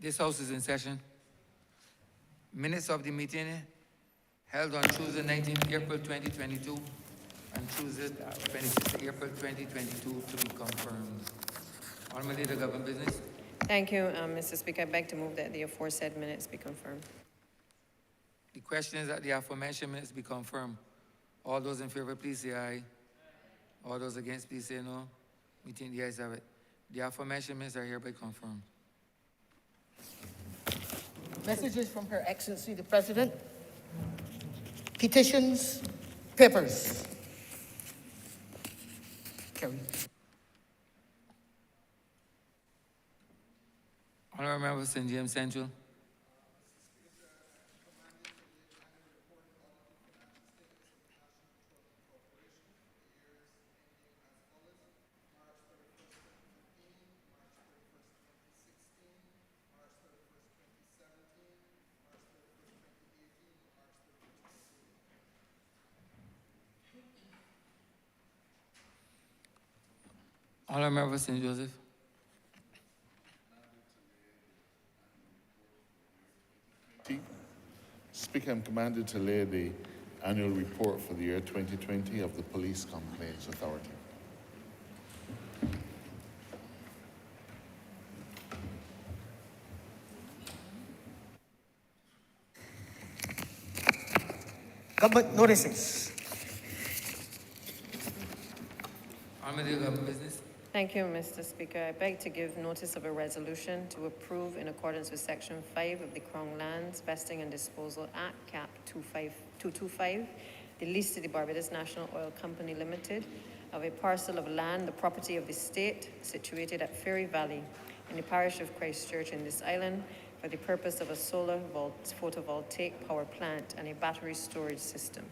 This House is in session. Minutes of the meeting held on Tuesday, 19th April 2022 and Tuesday, 26th April 2022 to be confirmed. Honourable Leader, Government Business. Thank you, Mr. Speaker. I beg to move that the aforesaid minutes be confirmed. The question is that the aforementioned minutes be confirmed. All those in favor, please say aye. All those against, please say no. Meeting the ayes have it. The aforementioned minutes are hereby confirmed. Messages from Her Excellency the President. Petitions, papers. Carry. Honourable Member for St. James Central. Honourable Member for St. Joseph. Speaker, I'm commanded to lay the annual report for the year 2020 of the Police Complaints Authority. Government notices. Honourable Leader, Government Business. Thank you, Mr. Speaker. I beg to give notice of a resolution to approve, in accordance with Section 5 of the Crown Lands Vesting and Disposal Act, Cap 225, the lease to the Barbados National Oil Company Limited of a parcel of land, the property of the state, situated at Ferry Valley in the parish of Christchurch in this island, for the purpose of a solar photovoltaic power plant and a battery storage system.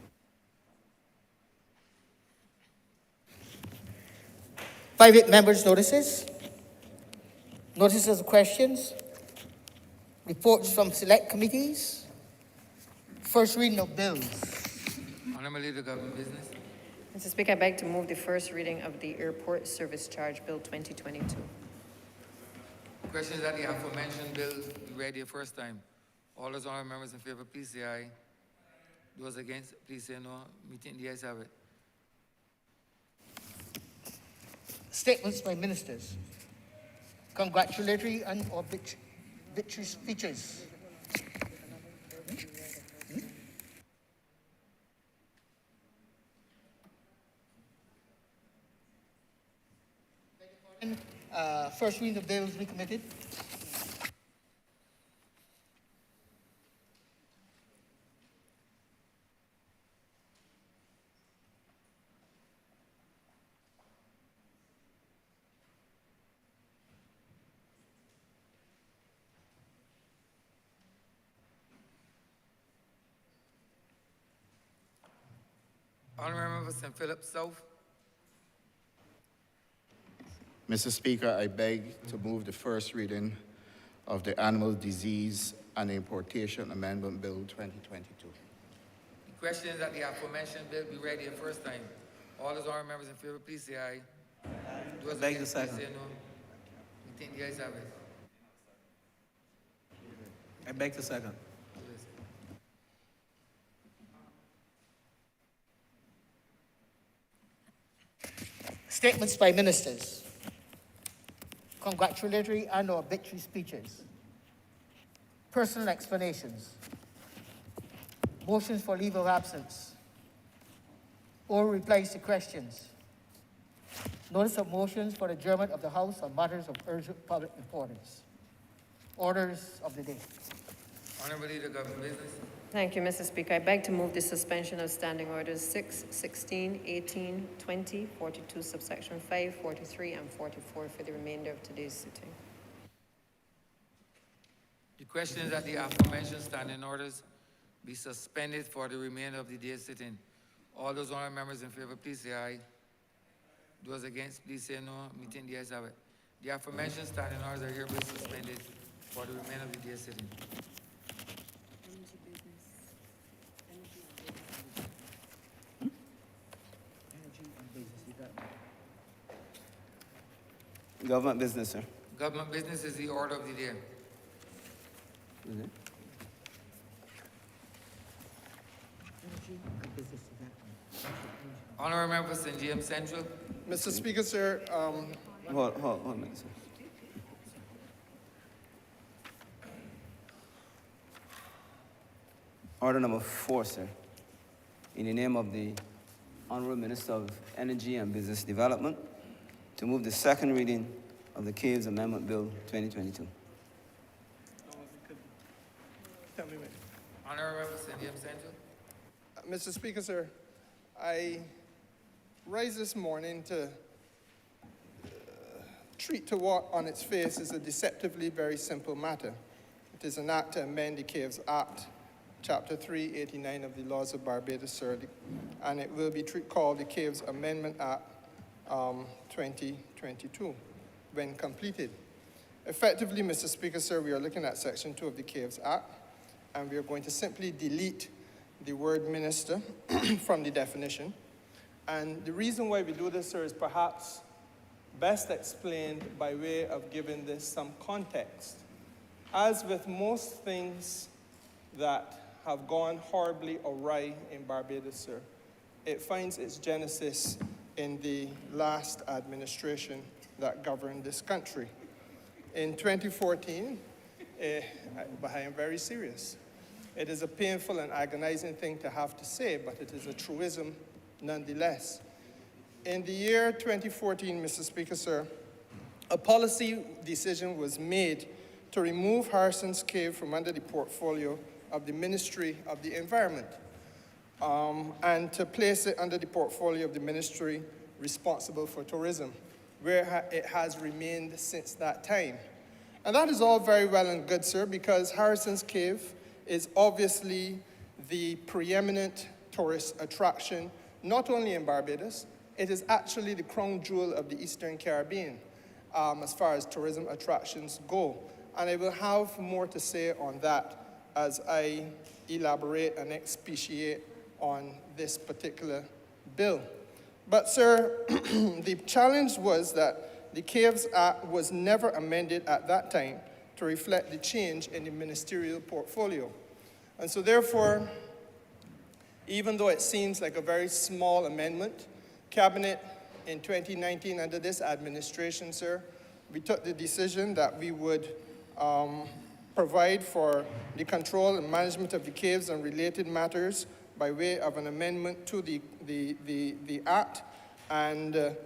Private members' notices. Notices of questions. Reports from select committees. First reading of bills. Honourable Leader, Government Business. Mr. Speaker, I beg to move the first reading of the Airport Service Charge Bill 2022. Question is that the aforementioned bill be read the first time. All those honourable members in favour, please say aye. Those against, please say no. Meeting the ayes have it. Statements by ministers. Congratulatory and obituary speeches. First reading of bills recommitted. Honourable Member for St. Philip South. Mr. Speaker, I beg to move the first reading of the Animal Disease and Importation Amendment Bill 2022. The question is that the aforementioned bill be read the first time. All those honourable members in favour, please say aye. Those Beg the against, second. please say no. Meeting the ayes have it. I beg to second. Statements by ministers. Congratulatory and or obituary speeches. Personal explanations. Motions for leave of absence. Oral replies to questions. Notice of motions for adjournment of the House on matters of urgent public importance. Orders of the day. Honourable Leader, Government Business. Thank you, Mr. Speaker. I beg to move the suspension of standing orders 6, 16, 18, 20, 42, subsection 5, 43, and 44 for the remainder of today's sitting. The question is that the aforementioned standing orders be suspended for the remainder of the day's sitting. All those honourable members in favour, please say aye. Those against, please say no. Meeting the ayes have it. The aforementioned standing orders are hereby suspended for the remainder of the day's sitting. Government business, sir. Government business is the order of the day. Is it? Honourable member for St. James Central. Mr. Speaker, sir, Hold a minute, sir. Order number 4, sir. In the name of the Honourable Minister of Energy and Business Development, to move the second reading of the Caves Amendment Bill 2022. tell me when. Honourable member for St. James Central. Mr. Speaker, sir, I rise this morning to treat to what on its face is a deceptively very simple matter. It is an act to amend the Caves Act, Chapter 389 of the Laws of Barbados, sir, and it will be called the Caves Amendment Act 2022 when completed. Effectively, Mr. Speaker, sir, we are looking at Section 2 of the Caves Act, and we are going to simply delete the word minister from the definition. And the reason why we do this, sir, is perhaps best explained by way of giving this some context. As with most things that have gone horribly awry in Barbados, sir, it finds its genesis in the last administration that governed this country. In 2014, but I am very serious. It is a painful and agonizing thing to have to say, but it is a truism nonetheless. In the year 2014, Mr. Speaker, sir, a policy decision was made to remove Harrison's Cave from under the portfolio of the Ministry of the Environment and to place it under the portfolio of the ministry responsible for tourism, where it has remained since that time. And that is all very well and good, sir, because Harrison's Cave is obviously the preeminent tourist attraction, not only in Barbados, it is actually the crown jewel of the Eastern Caribbean as far as tourism attractions go. And I will have more to say on that as I elaborate and expatiate on this particular bill. But, sir, the challenge was that the Caves Act was never amended at that time to reflect the change in the ministerial portfolio. And so, therefore, even though it seems like a very small amendment, Cabinet in 2019 under this administration, sir, we took the decision that we would provide for the control and management of the caves and related matters by way of an amendment to the Act, and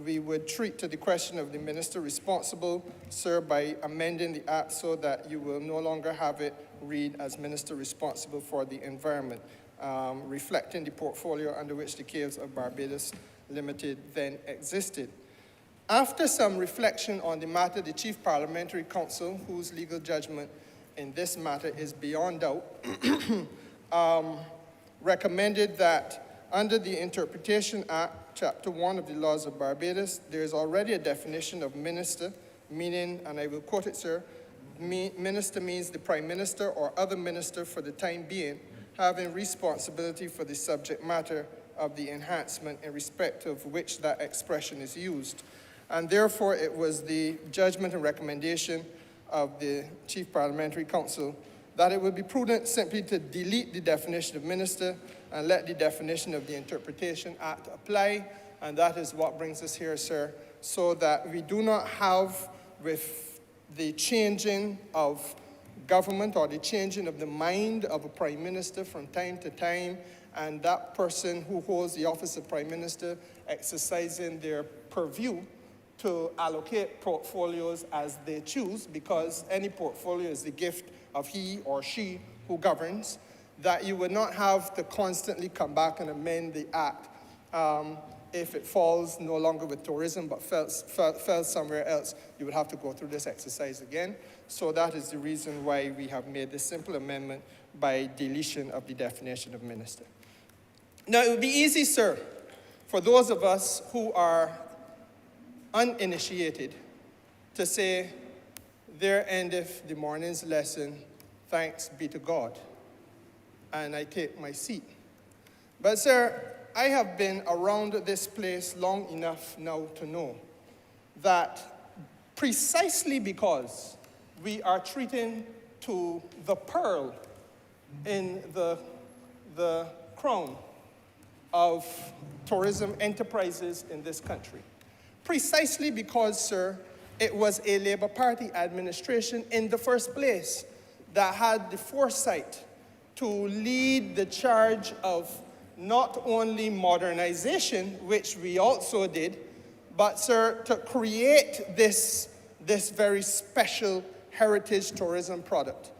we would treat to the question of the minister responsible, sir, by amending the Act so that you will no longer have it read as minister responsible for the environment, reflecting the portfolio under which the Caves of Barbados Limited then existed. After some reflection on the matter, the Chief Parliamentary Counsel, whose legal judgment in this matter is beyond doubt, recommended that under the Interpretation Act, Chapter 1 of the Laws of Barbados, there is already a definition of minister, meaning, and I will quote it, sir, minister means the Prime Minister or other minister for the time being, having responsibility for the subject matter of the enhancement in respect of which that expression is used. And therefore, it was the judgment and recommendation of the Chief Parliamentary Counsel that it would be prudent simply to delete the definition of minister and let the definition of the Interpretation Act apply. And that is what brings us here, sir, so that we do not have, with the changing of government or the changing of the mind of a prime minister from time to time, and that person who holds the office of prime minister exercising their purview to allocate portfolios as they choose, because any portfolio is the gift of he or she who governs, that you would not have to constantly come back and amend the Act if it falls no longer with tourism but fell somewhere else. You would have to go through this exercise again. So that is the reason why we have made this simple amendment by deletion of the definition of minister. Now, it would be easy, sir, for those of us who are uninitiated to say, there endeth the morning's lesson, thanks be to God, and I take my seat. But, sir, I have been around this place long enough now to know that precisely because we are treating to the pearl in the crown of tourism enterprises in this country. Precisely because, sir, it was a Labour Party administration in the first place that had the foresight to lead the charge of not only modernization, which we also did, but, sir, to create this very special heritage tourism product.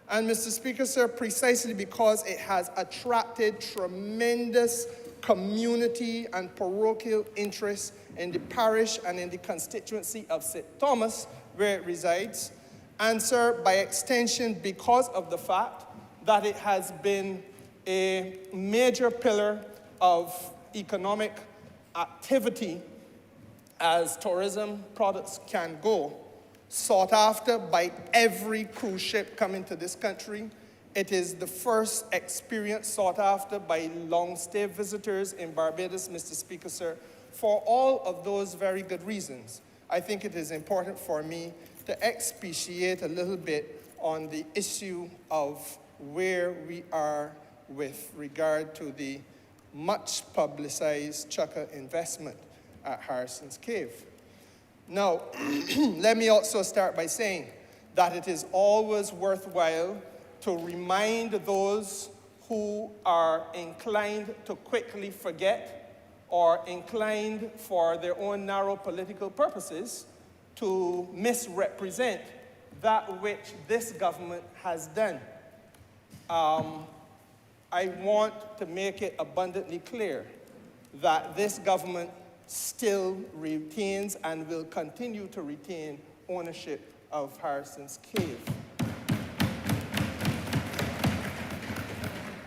And, Mr. Speaker, sir, precisely because it has attracted tremendous community and parochial interest in the parish and in the constituency of St. Thomas, where it resides, and, sir, by extension, because of the fact that it has been a major pillar of economic activity as tourism products can go, sought after by every cruise ship coming to this country. It is the first experience sought after by long-stay visitors in Barbados, Mr. Speaker, sir. For all of those very good reasons, I think it is important for me to expatiate a little bit on the issue of where we are with regard to the much publicized Chukka investment at Harrison's Cave. Now, let me also start by saying that it is always worthwhile to remind those who are inclined to quickly forget or inclined for their own narrow political purposes to misrepresent that which this government has done. I want to make it abundantly clear that this government still retains and will continue to retain ownership of Harrison's Cave.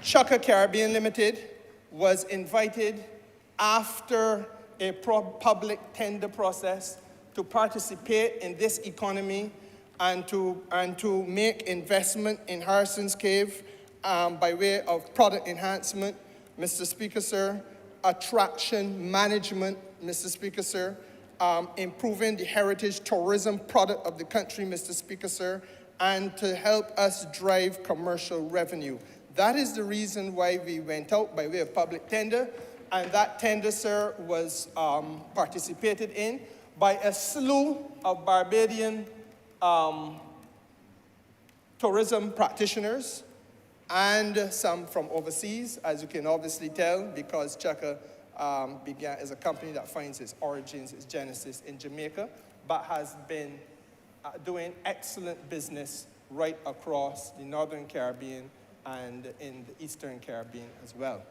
Chukka Caribbean Limited was invited after a public tender process to participate in this economy and to make investment in Harrison's Cave by way of product enhancement, Mr. Speaker, sir, attraction management, Mr. Speaker, sir, improving the heritage tourism product of the country, Mr. Speaker, sir, and to help us drive commercial revenue. That is the reason why we went out by way of public tender, and that tender, sir, was participated in by a slew of Barbadian tourism practitioners and some from overseas, as you can obviously tell, because Chukka began as a company that finds its origins, its genesis in Jamaica, but has been doing excellent business right across the Northern Caribbean and in the Eastern Caribbean as well.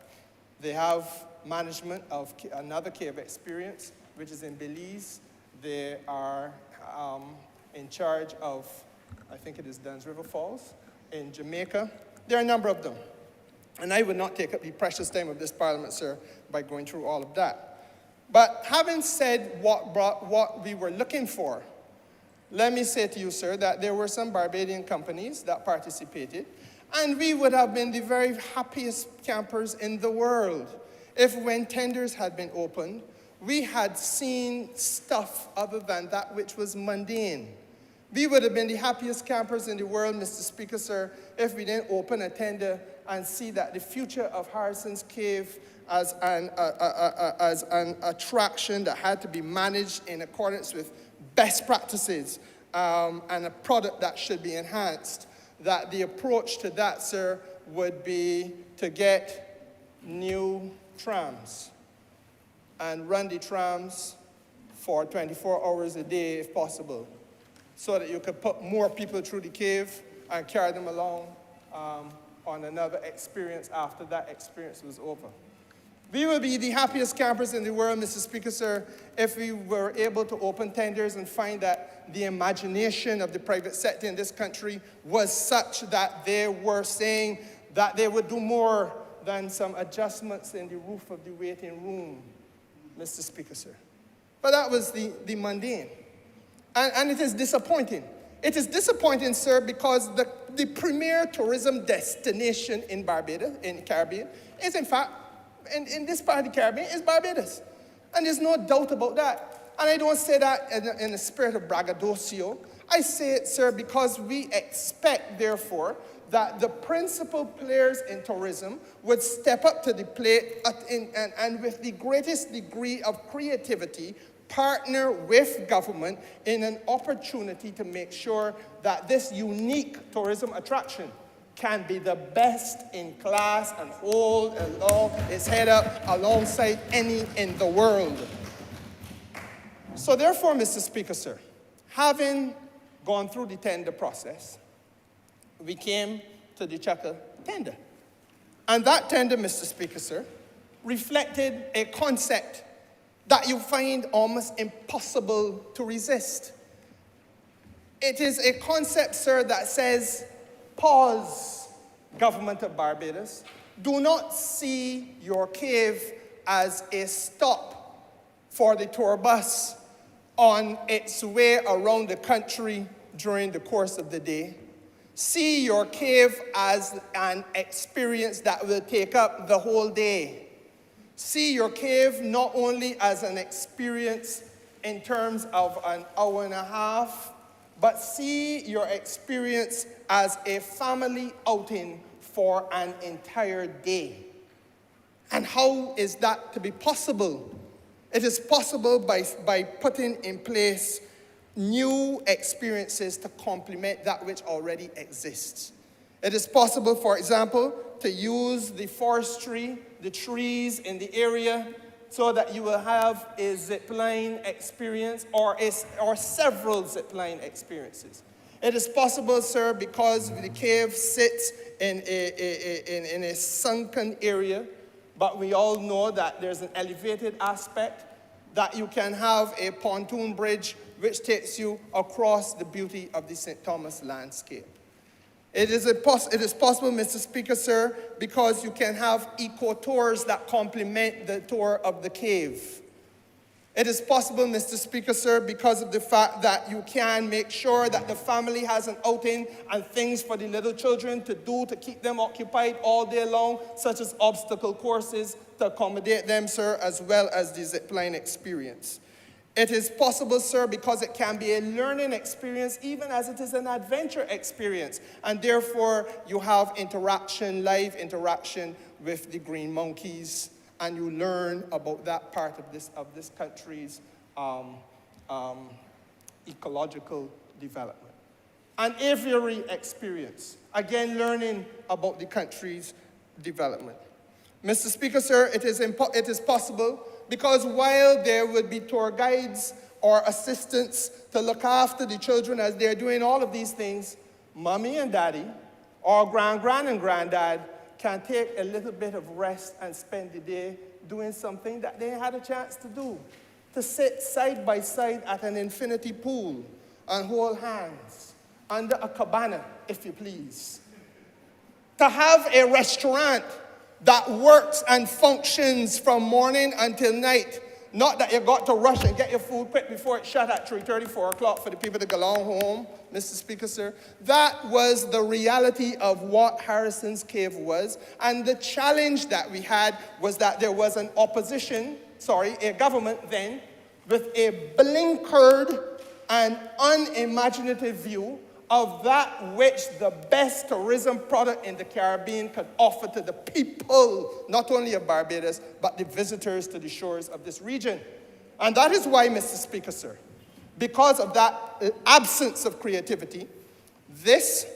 They have management of another cave experience, which is in Belize. They are in charge of, I think it is Dunn's River Falls in Jamaica. There are a number of them. And I would not take up the precious time of this Parliament, sir, by going through all of that. But having said what we were looking for, let me say to you, sir, that there were some Barbadian companies that participated, and we would have been the very happiest campers in the world if, when tenders had been opened, we had seen stuff other than that which was mundane. We would have been the happiest campers in the world, Mr. Speaker, sir, if we didn't open a tender and see that the future of Harrison's Cave as an attraction that had to be managed in accordance with best practices and a product that should be enhanced, that the approach to that, sir, would be to get new trams and run the trams for 24 hours a day if possible, so that you could put more people through the cave and carry them along on another experience after that experience was over. We will be the happiest campers in the world, Mr. Speaker, sir, if we were able to open tenders and find that the imagination of the private sector in this country was such that they were saying that they would do more than some adjustments in the roof of the waiting room, Mr. Speaker, sir. But that was the mundane. And it is disappointing. It is disappointing, sir, because the premier tourism destination in Barbados, in the Caribbean, is in fact, in this part of the Caribbean, is Barbados. And there's no doubt about that. And I don't say that in a spirit of braggadocio. I say it, sir, because we expect, therefore, that the principal players in tourism would step up to the plate and with the greatest degree of creativity, partner with government in an opportunity to make sure that this unique tourism attraction can be the best in class and hold its head up alongside any in the world. So therefore, Mr. Speaker, sir, having gone through the tender process, we came to the Chaka tender. And that tender, Mr. Speaker, sir, reflected a concept that you find almost impossible to resist. It is a concept, sir, that says, pause, government of Barbados. Do not see your cave as a stop for the tour bus on its way around the country during the course of the day. See your cave as an experience that will take up the whole day. See your cave not only as an experience in terms of an hour and a half, but see your experience as a family outing for an entire day. And how is that to be possible? It is possible by putting in place new experiences to complement that which already exists. It is possible, for example, to use the forestry, the trees in the area, so that you will have a zipline experience or several zipline experiences. It is possible, sir, because the cave sits in a sunken area, but we all know that there's an elevated aspect, that you can have a pontoon bridge which takes you across the beauty of the St. Thomas landscape. It is possible, Mr. Speaker, sir, because you can have eco-tours that complement the tour of the cave. It is possible, Mr. Speaker, sir, because of the fact that you can make sure that the family has an outing and things for the little children to do to keep them occupied all day long, such as obstacle courses to accommodate them, sir, as well as the zipline experience. It is possible, sir, because it can be a learning experience even as it is an adventure experience. And therefore, you have interaction, live interaction with the green monkeys, and you learn about that part of this country's ecological development. An aviary experience, again, learning about the country's development. Mr. Speaker, sir, it is possible because while there would be tour guides or assistants to look after the children as they're doing all of these things, mommy and daddy or grand and granddad can take a little bit of rest and spend the day doing something that they had a chance to do. To sit side by side at an infinity pool and hold hands under a cabana, if you please. To have a restaurant that works and functions from morning until night. Not that you got to rush and get your food quick before it shut at 3:30, 4 o'clock for the people to go on home, Mr. Speaker, sir. That was the reality of what Harrison's Cave was. And the challenge that we had was that there was an a government then, with a blinkered and unimaginative view of that which the best tourism product in the Caribbean could offer to the people, not only of Barbados, but the visitors to the shores of this region. And that is why, Mr. Speaker, sir, because of that absence of creativity, this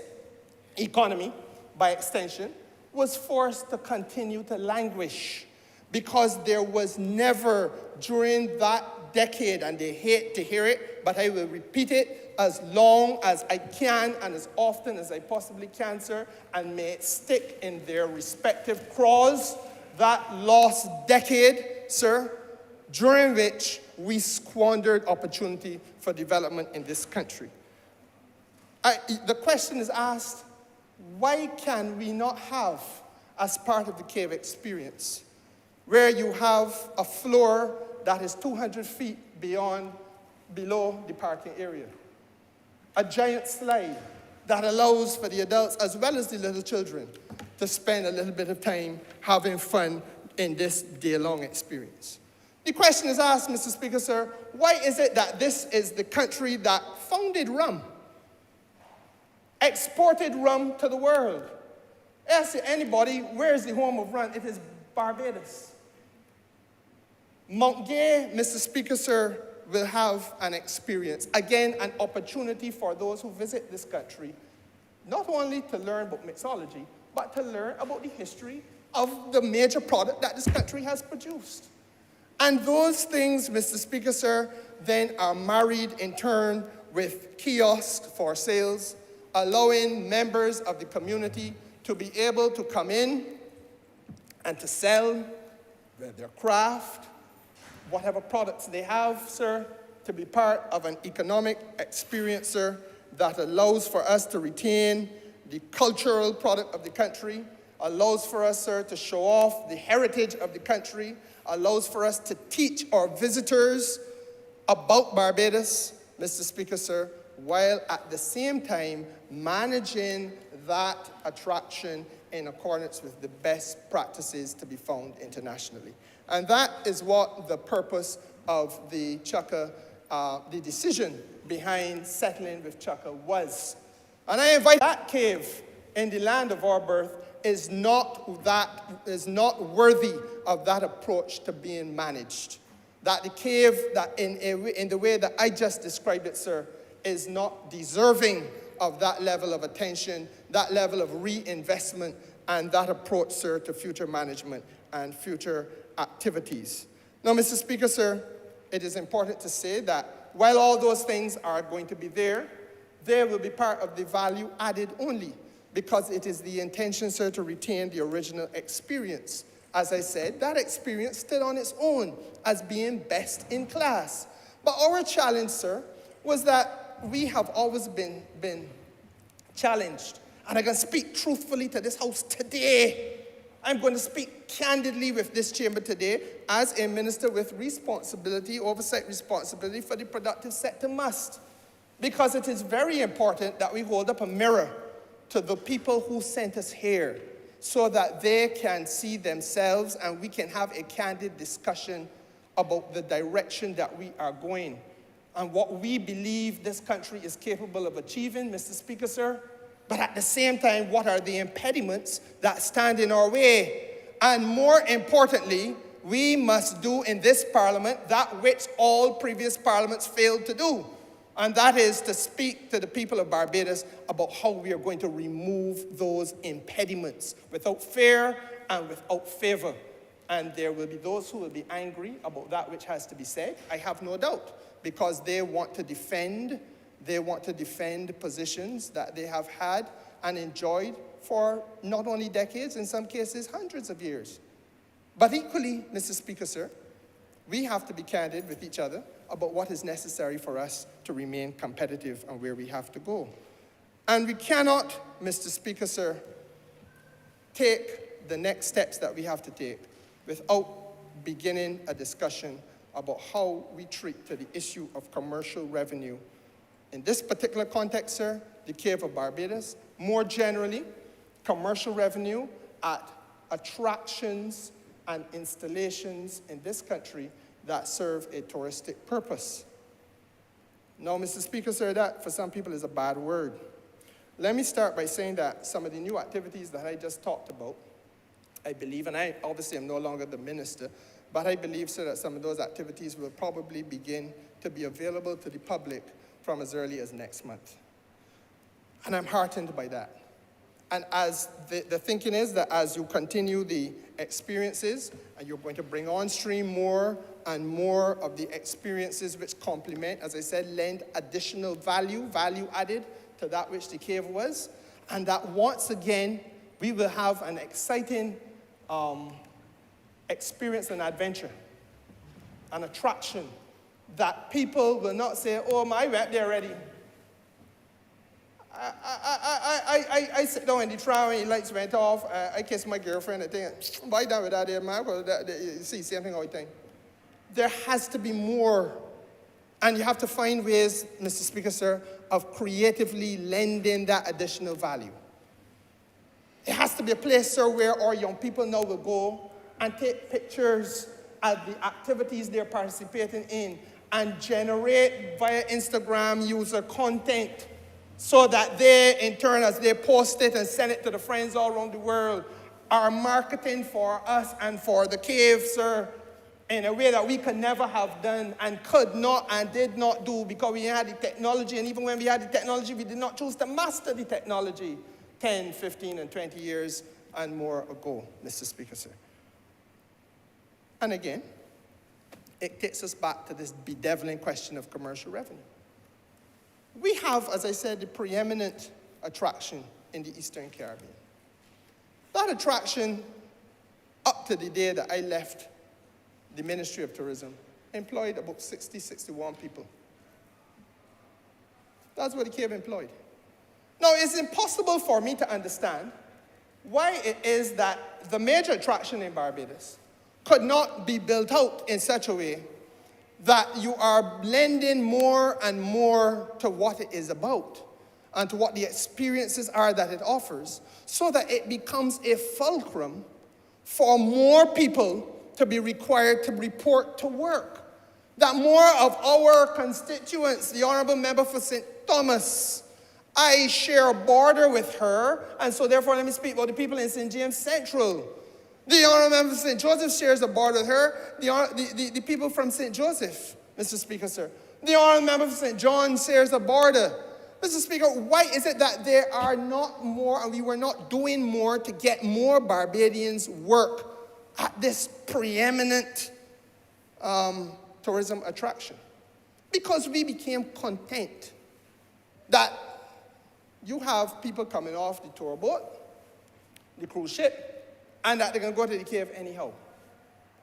economy, by extension, was forced to continue to languish because there was never during that decade, and they hate to hear it, but I will repeat it as long as I can and as often as I possibly can, sir, and may it stick in their respective craws, that lost decade, sir, during which we squandered opportunity for development in this country. The question is asked, why can we not have, as part of the cave experience, where you have a floor that is 200 feet below the parking area, a giant slide that allows for the adults as well as the little children to spend a little bit of time having fun in this day-long experience. The question is asked, Mr. Speaker, sir, why is it that this is the country that founded rum? exported rum to the world. Ask anybody, where is the home of rum? It is Barbados. Mount Gay, Mr. Speaker, sir, will have an experience. Again, an opportunity for those who visit this country, not only to learn about mixology, but to learn about the history of the major product that this country has produced. And those things, Mr. Speaker, sir, then are married in turn with kiosks for sales, allowing members of the community to be able to come in and to sell their craft, whatever products they have, sir, to be part of an economic experience, sir, that allows for us to retain the cultural product of the country, allows for us, sir, to show off the heritage of the country, allows for us to teach our visitors about Barbados, Mr. Speaker, sir, while at the same time managing that attraction in accordance with the best practices to be found internationally. And that is what the purpose of the Chukka, the decision behind settling with Chukka was. And I invite that cave in the land of our birth is not worthy of that approach to being managed. That the cave, that in the way that I just described it, sir, is not deserving of that level of attention, that level of reinvestment, and that approach, sir, to future management and future activities. Now, Mr. Speaker, sir, it is important to say that while all those things are going to be there, they will be part of the value added only, because it is the intention, sir, to retain the original experience. As I said, that experience stood on its own as being best in class. But our challenge, sir, was that we have always been challenged. And I can speak truthfully to this house today. I'm going to speak candidly with this chamber today as a minister with responsibility, oversight responsibility for the productive sector must. Because it is very important that we hold up a mirror to the people who sent us here so that they can see themselves and we can have a candid discussion about the direction that we are going and what we believe this country is capable of achieving, Mr. Speaker, sir. But at the same time, what are the impediments that stand in our way? And more importantly, we must do in this parliament that which all previous parliaments failed to do. And that is to speak to the people of Barbados about how we are going to remove those impediments without fear and without favor. And there will be those who will be angry about that which has to be said, I have no doubt, because they want to defend positions that they have had and enjoyed for not only decades, in some cases, hundreds of years. But equally, Mr. Speaker, sir, we have to be candid with each other about what is necessary for us to remain competitive and where we have to go. And we cannot, Mr. Speaker, sir, take the next steps that we have to take without beginning a discussion about how we treat to the issue of commercial revenue. In this particular context, sir, the Cave of Barbados, more generally, commercial revenue at attractions and installations in this country that serve a touristic purpose. Now, Mr. Speaker, sir, that for some people is a bad word. Let me start by saying that some of the new activities that I just talked about, I believe, and I obviously am no longer the minister, but I believe, sir, that some of those activities will probably begin to be available to the public from as early as next month. And I'm heartened by that. And as the thinking is that as you continue the experiences, and you're going to bring on stream more and more of the experiences which complement, as I said, lend additional value added to that which the cave was, and that once again, we will have an exciting experience and adventure, an attraction that people will not say, oh, I went there already. I sit down in the tram when the lights went off. I kissed my girlfriend. I think, why down with that there, man? You see, same thing all the time. There has to be more. And you have to find ways, Mr. Speaker, sir, of creatively lending that additional value. It has to be a place, sir, where our young people now will go and take pictures of the activities they're participating in and generate via Instagram user content so that they, in turn, as they post it and send it to the friends all around the world, are marketing for us and for the cave, sir, in a way that we could never have done and could not and did not do because we had the technology. And even when we had the technology, we did not choose to master the technology 10, 15, and 20 years and more ago, Mr. Speaker, sir. And again, it takes us back to this bedeviling question of commercial revenue. We have, as I said, the preeminent attraction in the Eastern Caribbean. That attraction, up to the day that I left the Ministry of Tourism, employed about 60, 61 people. That's what the Cape employed. Now, it's impossible for me to understand why it is that the major attraction in Barbados could not be built out in such a way that you are blending more and more to what it is about and to what the experiences are that it offers, so that it becomes a fulcrum for more people to be required to report to work. That more of our constituents, the Honourable Member for St. Thomas, I share a border with her, and so therefore let me speak about the people in St. James Central. The Honourable Member for St. Joseph shares a border with her, the people from St. Joseph, Mr. Speaker, sir. The Honourable Member for St. John shares a border. Mr. Speaker, why is it that there are not more, and we were not doing more to get more Barbadians work at this preeminent tourism attraction? Because we became content that you have people coming off the tour boat, the cruise ship, and that they're going to go to the Cave anyhow.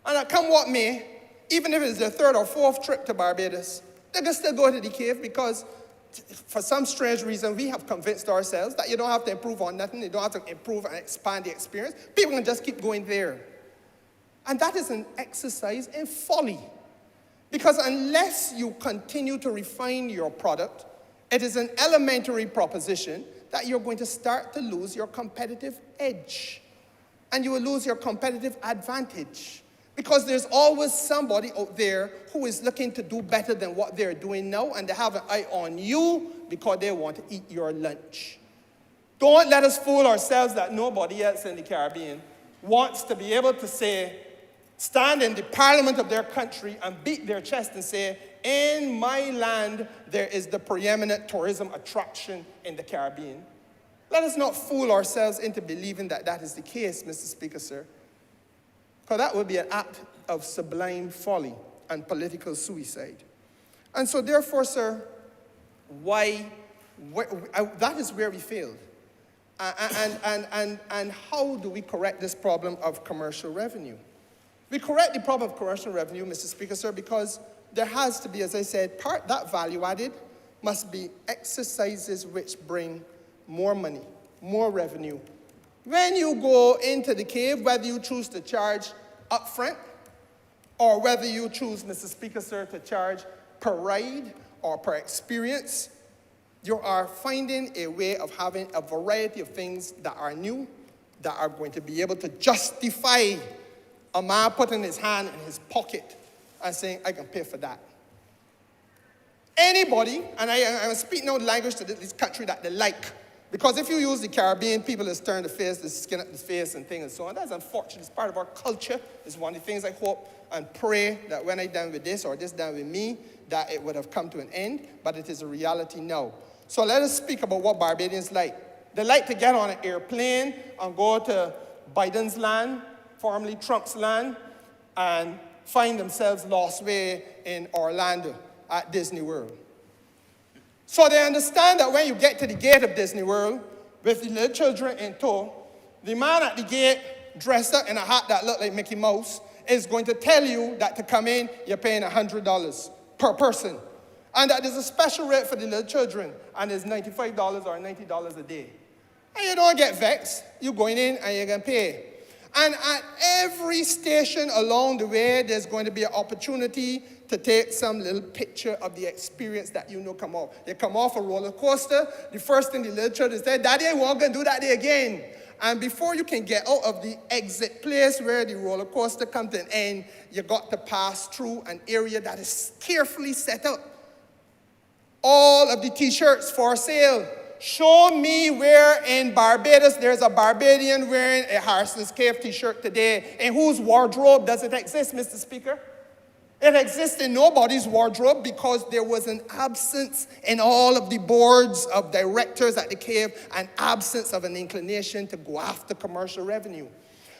And that come what may, even if it's their third or fourth trip to Barbados, they can still go to the Cave because for some strange reason, we have convinced ourselves that you don't have to improve on nothing, you don't have to improve and expand the experience. People can just keep going there. And that is an exercise in folly. Because unless you continue to refine your product, it is an elementary proposition that you're going to start to lose your competitive edge. And you will lose your competitive advantage. Because there's always somebody out there who is looking to do better than what they're doing now, and they have an eye on you because they want to eat your lunch. Don't let us fool ourselves that nobody else in the Caribbean wants to be able to say, stand in the parliament of their country and beat their chest and say, in my land, there is the preeminent tourism attraction in the Caribbean. Let us not fool ourselves into believing that that is the case, Mr. Speaker, sir. Because that would be an act of sublime folly and political suicide. And so therefore, sir, that is where we failed. And how do we correct this problem of commercial revenue? We correct the problem of commercial revenue, Mr. Speaker, sir, because there has to be, as I said, that value added must be exercises which bring more money, more revenue. When you go into the Cave, whether you choose to charge upfront or whether you choose, Mr. Speaker, sir, to charge per ride or per experience, you are finding a way of having a variety of things that are new, that are going to be able to justify a man putting his hand in his pocket and saying, I can pay for that. Anybody, and I'm speaking no language to this country that they like, because if you use the Caribbean, people just turn the face, the skin up the face and things and so on. That's unfortunate. It's part of our culture. It's one of the things I hope and pray that when I'm done with this or this done with me, that it would have come to an end, but it is a reality now. So let us speak about what Barbadians like. They like to get on an airplane and go to Biden's land, formerly Trump's land, and find themselves lost way in Orlando at Disney World. So they understand that when you get to the gate of Disney World with the little children in tow, the man at the gate dressed up in a hat that looked like Mickey Mouse is going to tell you that to come in, you're paying $100 per person. And that there's a special rate for the little children, and it's $95 or $90 a day. And you don't get vexed. You're going in and you're going to pay. And at every station along the way, there's going to be an opportunity to take some little picture of the experience that you know come off. They come off a roller coaster. The first thing the little children say, Daddy, I won't go do that day again. And before you can get out of the exit place where the roller coaster comes to an end, you got to pass through an area that is carefully set up. All of the T-shirts for sale. Show me where in Barbados there's a Barbadian wearing a Harrison's Cave t-shirt today. In whose wardrobe does it exist, Mr. Speaker? It exists in nobody's wardrobe because there was an absence in all of the boards of directors at the cave, an absence of an inclination to go after commercial revenue.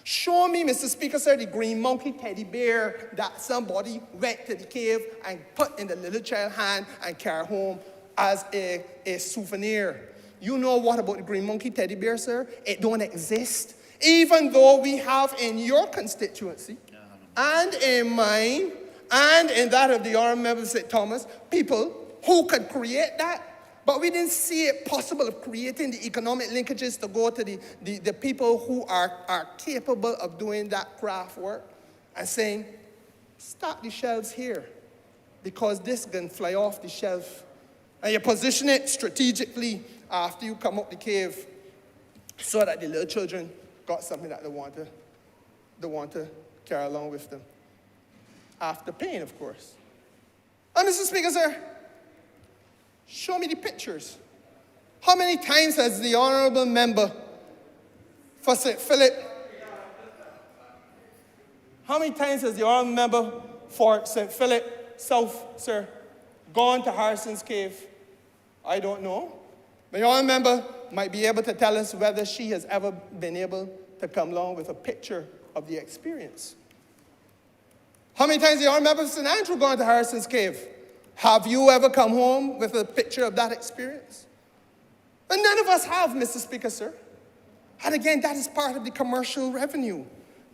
Show me, Mr. Speaker, sir, the green monkey teddy bear that somebody went to the cave and put in the little child's hand and carried home as a souvenir. You know what about the green monkey teddy bear, sir? It don't exist. Even though we have in your constituency and in mine and in that of the Honourable Member of St. Thomas, people who could create that. But we didn't see it possible of creating the economic linkages to go to the people who are capable of doing that craft work and saying, start the shelves here because this can fly off the shelf. And you position it strategically after you come up the cave so that the little children got something that they want to carry along with them. After paying, of course. And Mr. Speaker, sir, show me the pictures. How many times has the Honourable Member for St. Philip, how many times has the Honourable Member for St. Philip South, sir, gone to Harrison's Cave? I don't know. But the Honourable Member might be able to tell us whether she has ever been able to come along with a picture of the experience. How many times has the Honourable Member of St. Andrew gone to Harrison's Cave? Have you ever come home with a picture of that experience? And none of us have, Mr. Speaker, sir. And again, that is part of the commercial revenue,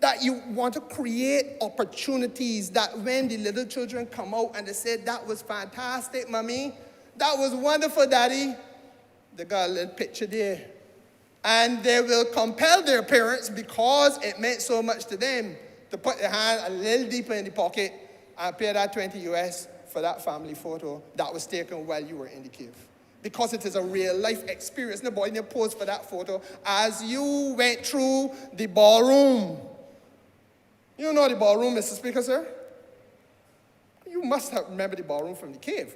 that you want to create opportunities that when the little children come out and they say, that was fantastic, mommy, that was wonderful, daddy, they got a little picture there. And they will compel their parents, because it meant so much to them, to put their hand a little deeper in the pocket and pay that 20 US for that family photo that was taken while you were in the cave. Because it is a real life experience. Nobody didn't pose for that photo as you went through the ballroom. You know the ballroom, Mr. Speaker, sir? You must have remembered the ballroom from the cave.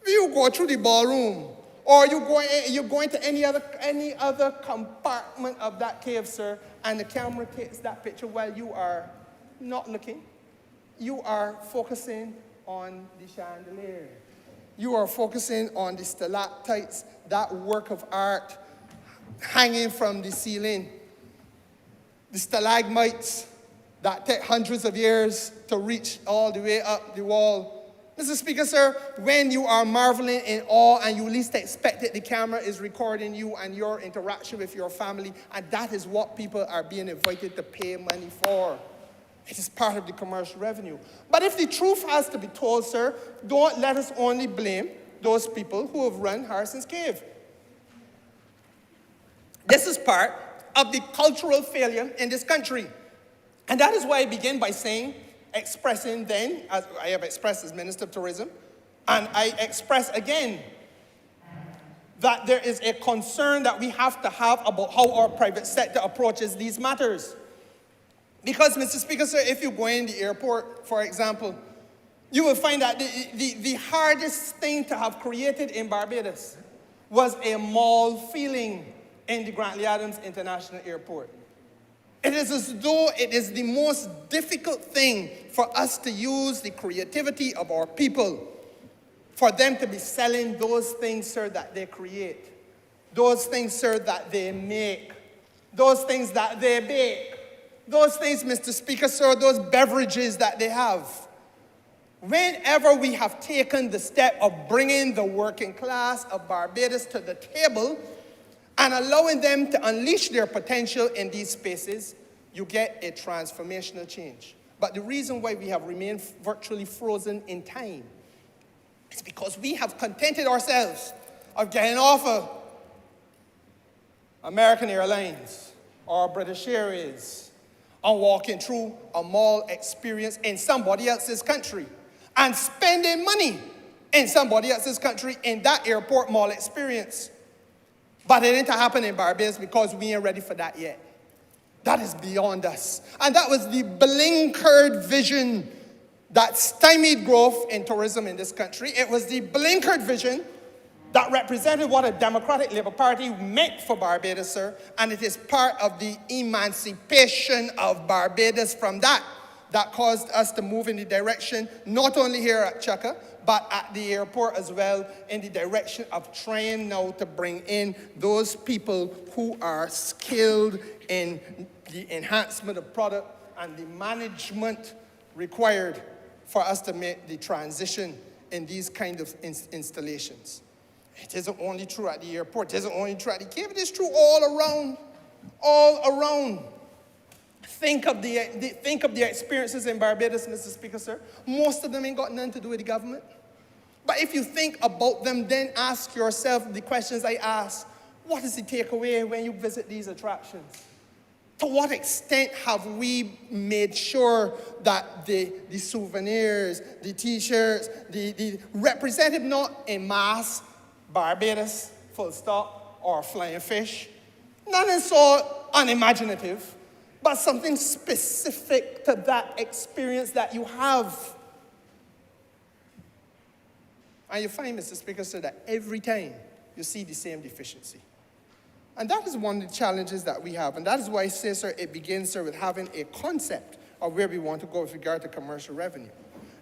You go through the ballroom, or you're going to any other compartment of that cave, sir, and the camera takes that picture while you are not looking. You are focusing on the chandelier. You are focusing on the stalactites, that work of art hanging from the ceiling. The stalagmites that take hundreds of years to reach all the way up the wall. Mr. Speaker, sir, when you are marveling in awe and you least expect it, the camera is recording you and your interaction with your family, and that is what people are being invited to pay money for. It is part of the commercial revenue. But if the truth has to be told, sir, don't let us only blame those people who have run Harrison's Cave. This is part of the cultural failure in this country. And that is why I begin by expressing then, as I have expressed as Minister of Tourism, and I express again that there is a concern that we have to have about how our private sector approaches these matters. Because, Mr. Speaker, sir, if you go in the airport, for example, you will find that the hardest thing to have created in Barbados was a mall feeling in the Grantley Adams International Airport. It is as though it is the most difficult thing for us to use the creativity of our people, for them to be selling those things, sir, that they create, those things, sir, that they make, those things that they bake, those things, Mr. Speaker, sir, those beverages that they have. Whenever we have taken the step of bringing the working class of Barbados to the table and allowing them to unleash their potential in these spaces, you get a transformational change. But the reason why we have remained virtually frozen in time is because we have contented ourselves of getting off of American Airlines or British Airways and walking through a mall experience in somebody else's country and spending money in somebody else's country in that airport mall experience. But it didn't happen in Barbados because we ain't ready for that yet. That is beyond us. And that was the blinkered vision that stymied growth in tourism in this country. It was the blinkered vision that represented what a democratic Labour Party meant for Barbados, sir, and it is part of the emancipation of Barbados from that caused us to move in the direction, not only here at Chukka, but at the airport as well, in the direction of trying now to bring in those people who are skilled in the enhancement of product and the management required for us to make the transition in these kind of installations. It isn't only true at the airport, it isn't only true at the cave, it is true all around, all around. Think of the experiences in Barbados, Mr. Speaker, sir. Most of them ain't got nothing to do with the government. But if you think about them, then ask yourself the questions I asked. What is the takeaway when you visit these attractions? To what extent have we made sure that the souvenirs, the T-shirts, the represented not en masse Barbados, full stop, or flying fish, nothing so unimaginative, but something specific to that experience that you have. And you find, Mr. Speaker, sir, that every time you see the same deficiency. And that is one of the challenges that we have. And that is why I say, sir, it begins, sir, with having a concept of where we want to go with regard to commercial revenue.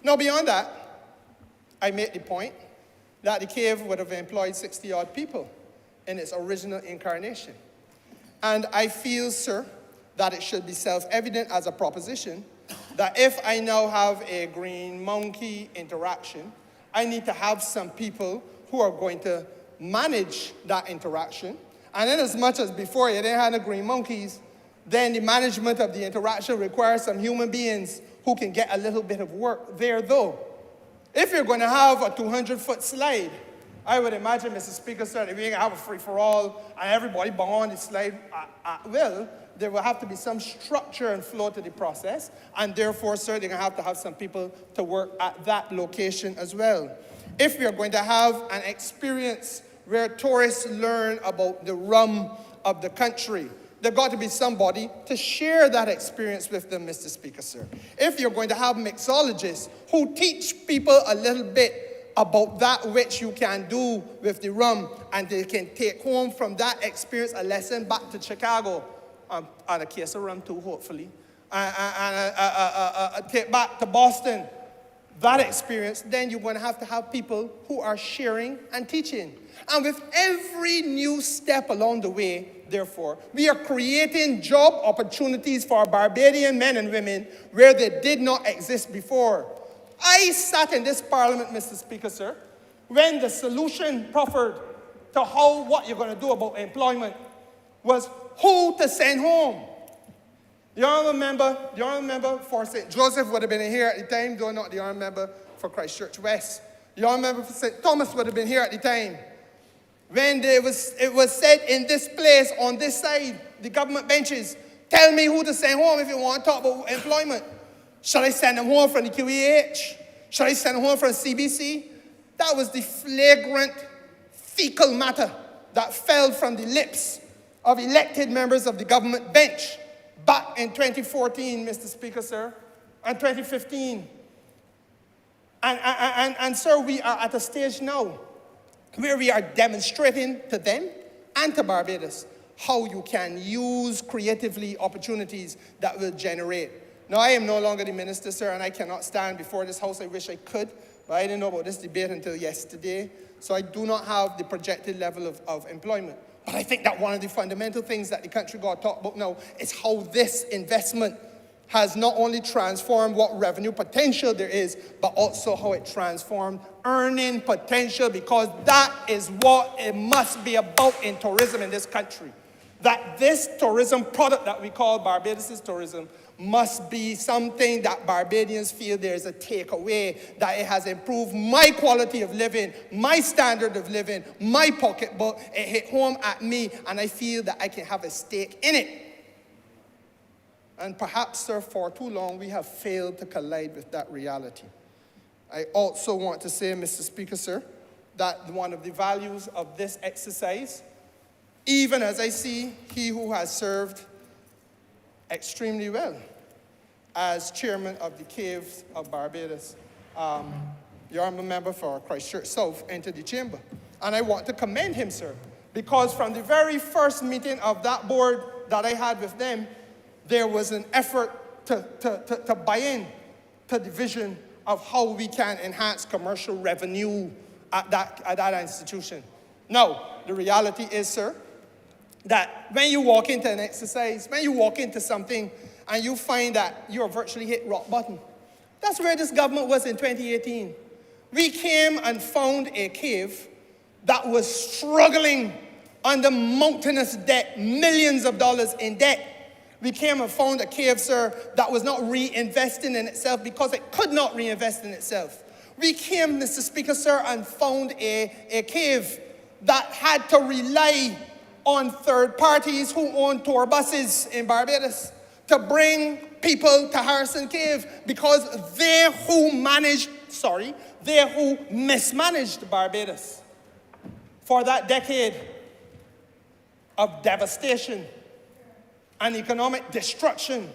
Now, beyond that, I make the point that the cave would have employed 60-odd people in its original incarnation. And I feel, sir, that it should be self-evident as a proposition that if I now have a green monkey interaction, I need to have some people who are going to manage that interaction. And in as much as before you didn't have the green monkeys, then the management of the interaction requires some human beings who can get a little bit of work there, though. If you're going to have a 200-foot slide, I would imagine, Mr. Speaker, sir, if you're going to have a free-for-all and everybody bound on the slide at will, there will have to be some structure and flow to the process, and therefore, sir, they're going to have some people to work at that location as well. If we are going to have an experience where tourists learn about the rum of the country, there's got to be somebody to share that experience with them, Mr. Speaker, sir. If you're going to have mixologists who teach people a little bit about that which you can do with the rum, and they can take home from that experience a lesson back to Chicago, and a case of rum too, hopefully, and take back to Boston, that experience, then you're going to have people who are sharing and teaching. And with every new step along the way, therefore, we are creating job opportunities for Barbadian men and women where they did not exist before. I sat in this parliament, Mr. Speaker, sir, when the solution proffered to what you're going to do about employment was who to send home. The honourable member for St. Joseph would have been here at the time, though not the honourable member for Christchurch West. The honourable member for St. Thomas would have been here at the time. When it was said in this place, on this side, the government benches, tell me who to send home if you want to talk about employment. Shall I send them home from the QEH? Shall I send them home from CBC? That was the flagrant, fecal matter that fell from the lips of elected members of the government bench back in 2014, Mr. Speaker, sir, and 2015. And sir, we are at a stage now where we are demonstrating to them and to Barbados how you can use creatively opportunities that will generate. Now, I am no longer the minister, sir, and I cannot stand before this house. I wish I could, but I didn't know about this debate until yesterday. So I do not have the projected level of employment. But I think that one of the fundamental things that the country got to talk about now is how this investment has not only transformed what revenue potential there is, but also how it transformed earning potential, because that is what it must be about in tourism in this country. That this tourism product that we call Barbados' tourism must be something that Barbadians feel there's a takeaway, that it has improved my quality of living, my standard of living, my pocketbook. It hit home at me, and I feel that I can have a stake in it. And perhaps, sir, for too long, we have failed to collide with that reality. I also want to say, Mr. Speaker, sir, that one of the values of this exercise, even as I see he who has served extremely well as chairman of the Caves of Barbados, the honourable member for Christchurch South, entered the chamber. And I want to commend him, sir, because from the very first meeting of that board that I had with them, there was an effort to buy in to the vision of how we can enhance commercial revenue at that institution. Now, the reality is, sir, that when you walk into an exercise, when you walk into something and you find that you're virtually hit rock bottom, that's where this government was in 2018. We came and found a cave that was struggling under mountainous debt, millions of dollars in debt. We came and found a cave, sir, that was not reinvesting in itself because it could not reinvest in itself. We came, Mr. Speaker, sir, and found a cave that had to rely on third parties who own tour buses in Barbados to bring people to Harrison Cave because they who mismanaged Barbados for that decade of devastation and economic destruction.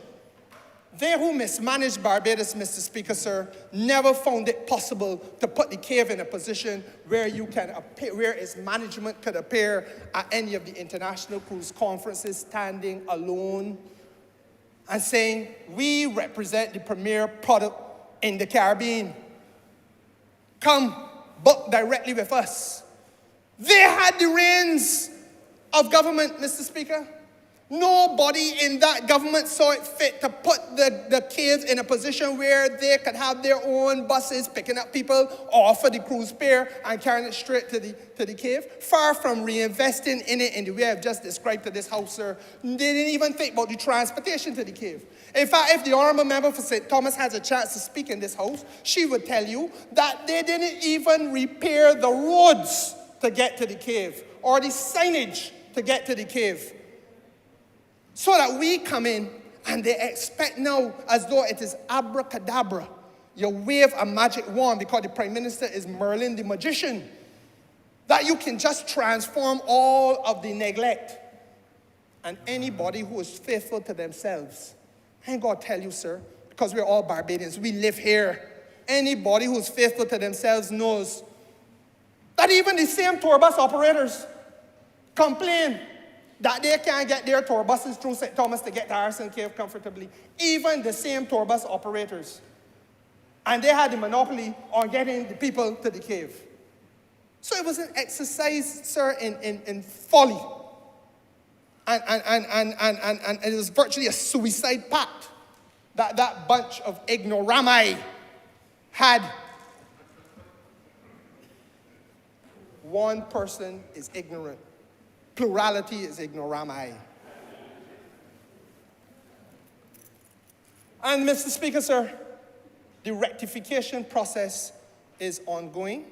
They who mismanaged Barbados, Mr. Speaker, sir, never found it possible to put the cave in a position where where its management could appear at any of the international cruise conferences standing alone and saying, we represent the premier product in the Caribbean. Come, book directly with us. They had the reins of government, Mr. Speaker. Nobody in that government saw it fit to put the caves in a position where they could have their own buses picking up people, offer the cruise fare, and carrying it straight to the cave. Far from reinvesting in it in the way I've just described to this house, sir, they didn't even think about the transportation to the cave. In fact, if the Honourable Member for St. Thomas has a chance to speak in this house, she would tell you that they didn't even repair the roads to get to the cave, or the signage to get to the cave. So that we come in and they expect now, as though it is abracadabra, you wave a magic wand because the Prime Minister is Merlin the magician, that you can just transform all of the neglect. And anybody who is faithful to themselves, I ain't gonna tell you, sir, because we're all Barbadians, we live here. Anybody who's faithful to themselves knows that even the same tour bus operators complain that they can't get their tour buses through St. Thomas to get to Harrison Cave comfortably. Even the same tour bus operators. And they had the monopoly on getting the people to the cave. So it was an exercise, sir, in folly. And it was virtually a suicide pact that bunch of ignoramai had. One person is ignorant. Plurality is ignoramai. And Mr. Speaker, sir, the rectification process is ongoing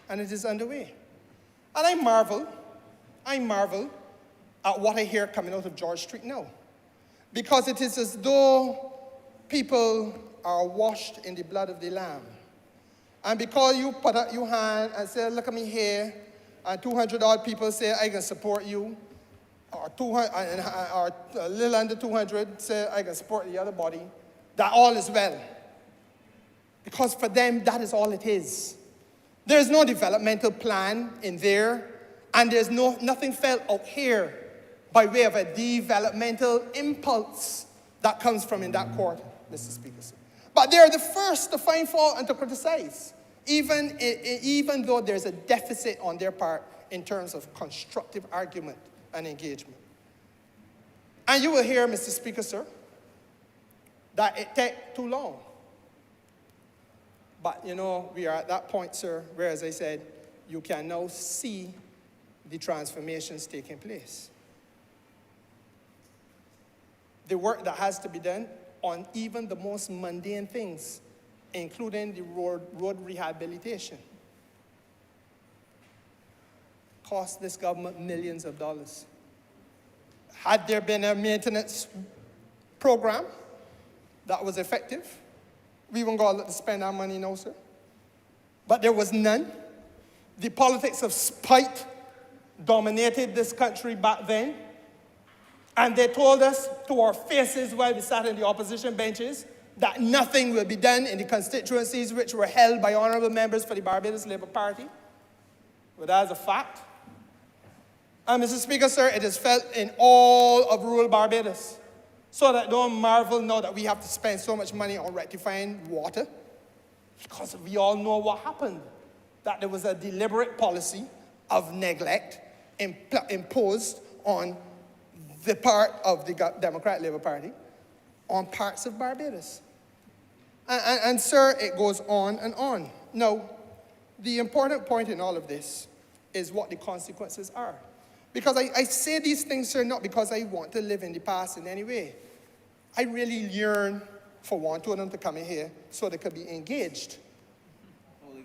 and it is underway. And I marvel at what I hear coming out of George Street now. Because it is as though people are washed in the blood of the Lamb. And because you put up your hand and say, look at me here, and 200 odd people say, I can support you, or a little under 200 say, I can support the other body, that all is well. Because for them, that is all it is. There's no developmental plan in there, and there's nothing felt out here by way of a developmental impulse that comes from in that quarter, Mr. Speaker. But they're the first to find fault and to criticize, even though there's a deficit on their part in terms of constructive argument and engagement. And you will hear, Mr. Speaker, sir, that it takes too long. But, you know, we are at that point, sir, where, as I said, you can now see the transformations taking place. The work that has to be done on even the most mundane things, including the road rehabilitation, cost this government millions of dollars. Had there been a maintenance program that was effective, we wouldn't go to spend our money now, sir. But there was none. The politics of spite dominated this country back then. And they told us to our faces while we sat in the opposition benches that nothing will be done in the constituencies which were held by honourable members for the Barbados Labour Party. but that is a fact. And Mr. Speaker, sir, it is felt in all of rural Barbados. So that don't marvel now that we have to spend so much money on rectifying water, because we all know what happened. That there was a deliberate policy of neglect imposed on the part of the Democratic Labour Party on parts of Barbados. And sir, it goes on and on. Now, the important point in all of this is what the consequences are. Because I say these things, sir, not because I want to live in the past in any way. I really yearn for one, two of them to come in here so they could be engaged.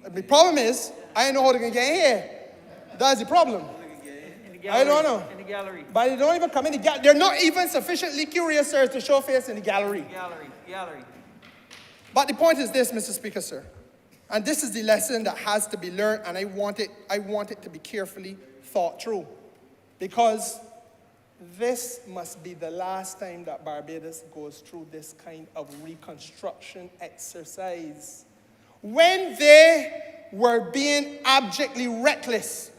The problem is, I don't know how they can get here. That's the problem. I don't know. In the gallery. But they don't even come in the gallery. They're not even sufficiently curious, sir, to show face in the gallery. Gallery. But the point is this, Mr. Speaker, sir. And this is the lesson that has to be learned, and I want it to be carefully thought through. Because this must be the last time that Barbados goes through this kind of reconstruction exercise. When they were being abjectly reckless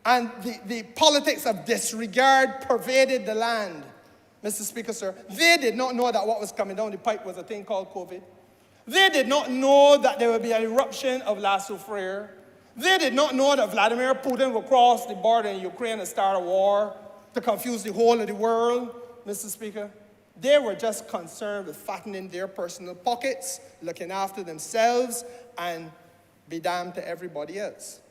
and the politics of disregard pervaded the land, Mr. Speaker, sir, they did not know that what was coming down the pipe was a thing called COVID. They did not know that there would be an eruption of La Soufrière. They did not know that Vladimir Putin would cross the border in Ukraine and start a war to confuse the whole of the world, Mr. Speaker. They were just concerned with fattening their personal pockets, looking after themselves, and be damned to everybody else.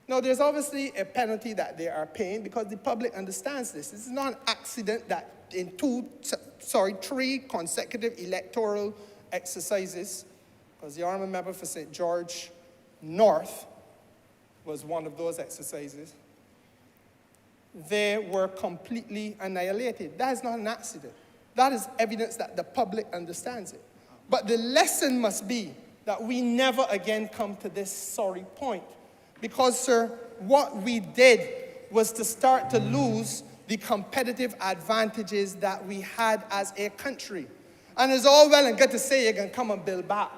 Now, there's obviously a penalty that they are paying because the public understands this. This is not an accident that in 3 consecutive electoral exercises, because the honourable member for St. George North was one of those exercises, they were completely annihilated. That is not an accident. That is evidence that the public understands it. But the lesson must be that we never again come to this sorry point. Because, sir, what we did was to start to lose the competitive advantages that we had as a country. And it's all well and good to say you can come and build back.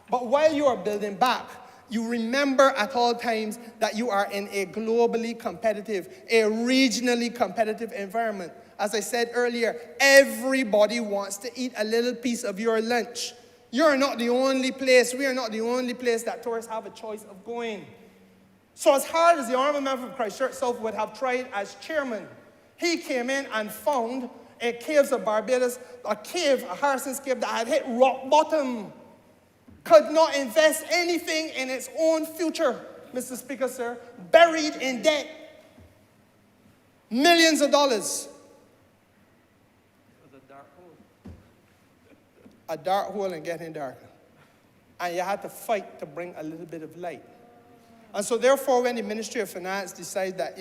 But while you are building back, you remember at all times that you are in a globally competitive, a regionally competitive environment. As I said earlier, everybody wants to eat a little piece of your lunch. You're not the only place, we are not the only place that tourists have a choice of going. So as hard as the honourable member for Christchurch South would have tried as chairman, he came in and found a Caves of Barbados, a Harrison's Cave that had hit rock bottom, could not invest anything in its own future, Mr. Speaker, sir, buried in debt. Millions of dollars. It was a dark hole. A dark hole and getting darker. And you had to fight to bring a little bit of light. And so therefore, when the Ministry of Finance decides that,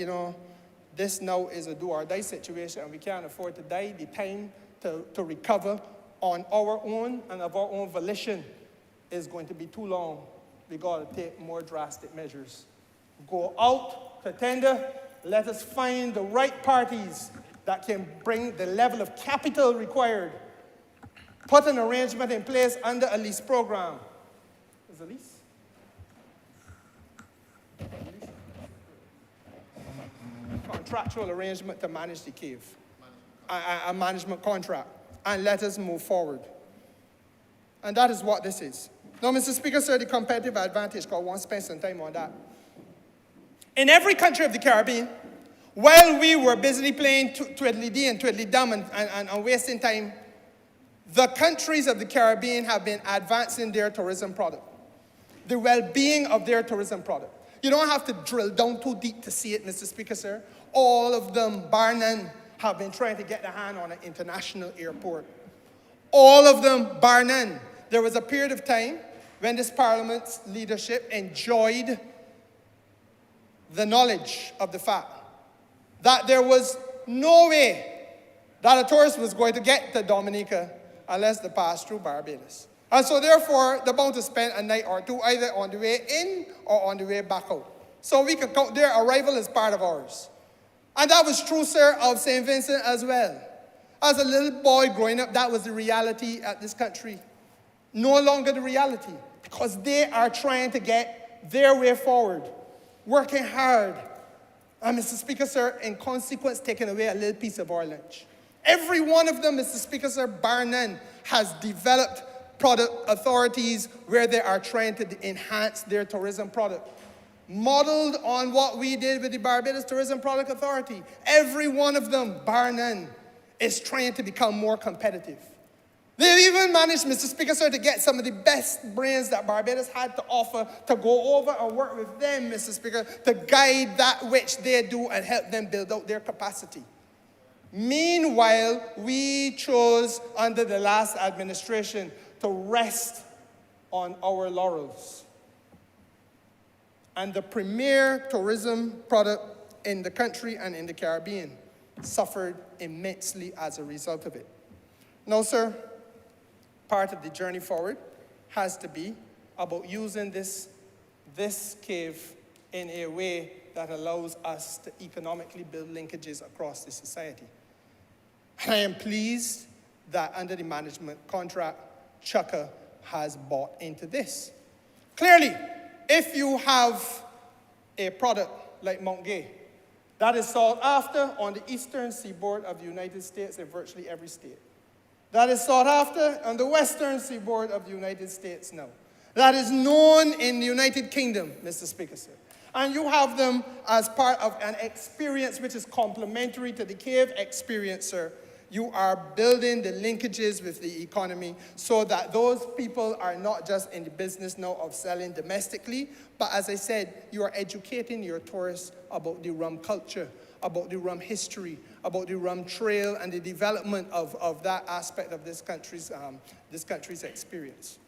this now is a do-or-die situation and we can't afford to die, the time to recover on our own and of our own volition is going to be too long. We got to take more drastic measures. Go out to tender. Let us find the right parties that can bring the level of capital required. Put an arrangement in place under a lease program. Is a lease? Contractual arrangement to manage the cave. A management contract. And let us move forward. And that is what this is. Now, Mr. Speaker, sir, the competitive advantage, because I want to spend some time on that. In every country of the Caribbean, while we were busily playing twiddly-dee and twiddly-dum and wasting time, the countries of the Caribbean have been advancing their tourism product, the well-being of their tourism product. You don't have to drill down too deep to see it, Mr. Speaker, sir. All of them, bar none, have been trying to get their hand on an international airport. All of them, bar none. There was a period of time when this Parliament's leadership enjoyed the knowledge of the fact that there was no way that a tourist was going to get to Dominica unless they passed through Barbados. And so therefore, they're bound to spend a night or two either on the way in or on the way back out. So we could count their arrival as part of ours. And that was true, sir, of St. Vincent as well. As a little boy growing up, that was the reality at this country. No longer the reality, because they are trying to get their way forward. working hard, and Mr. Speaker, sir, in consequence, taking away a little piece of our lunch. Every one of them, Mr. Speaker, sir, bar none, has developed product authorities where they are trying to enhance their tourism product. Modeled on what we did with the Barbados Tourism Product Authority. Every one of them, bar none, is trying to become more competitive. They've even managed, Mr. Speaker, sir, to get some of the best brains that Barbados had to offer to go over and work with them, Mr. Speaker, to guide that which they do and help them build out their capacity. Meanwhile, we chose under the last administration to rest on our laurels. And the premier tourism product in the country and in the Caribbean suffered immensely as a result of it. Now, sir, part of the journey forward has to be about using this cave in a way that allows us to economically build linkages across the society. And I am pleased that under the management contract, Chukka has bought into this. Clearly, if you have a product like Mount Gay that is sought after on the eastern seaboard of the United States in virtually every state, that is sought after on the western seaboard of the United States now, that is known in the United Kingdom, Mr. Speaker, sir, and you have them as part of an experience which is complementary to the cave experience, sir, you are building the linkages with the economy so that those people are not just in the business now of selling domestically, but as I said, you are educating your tourists about the rum culture, about the rum history, about the rum trail and the development of that aspect of this country's experience.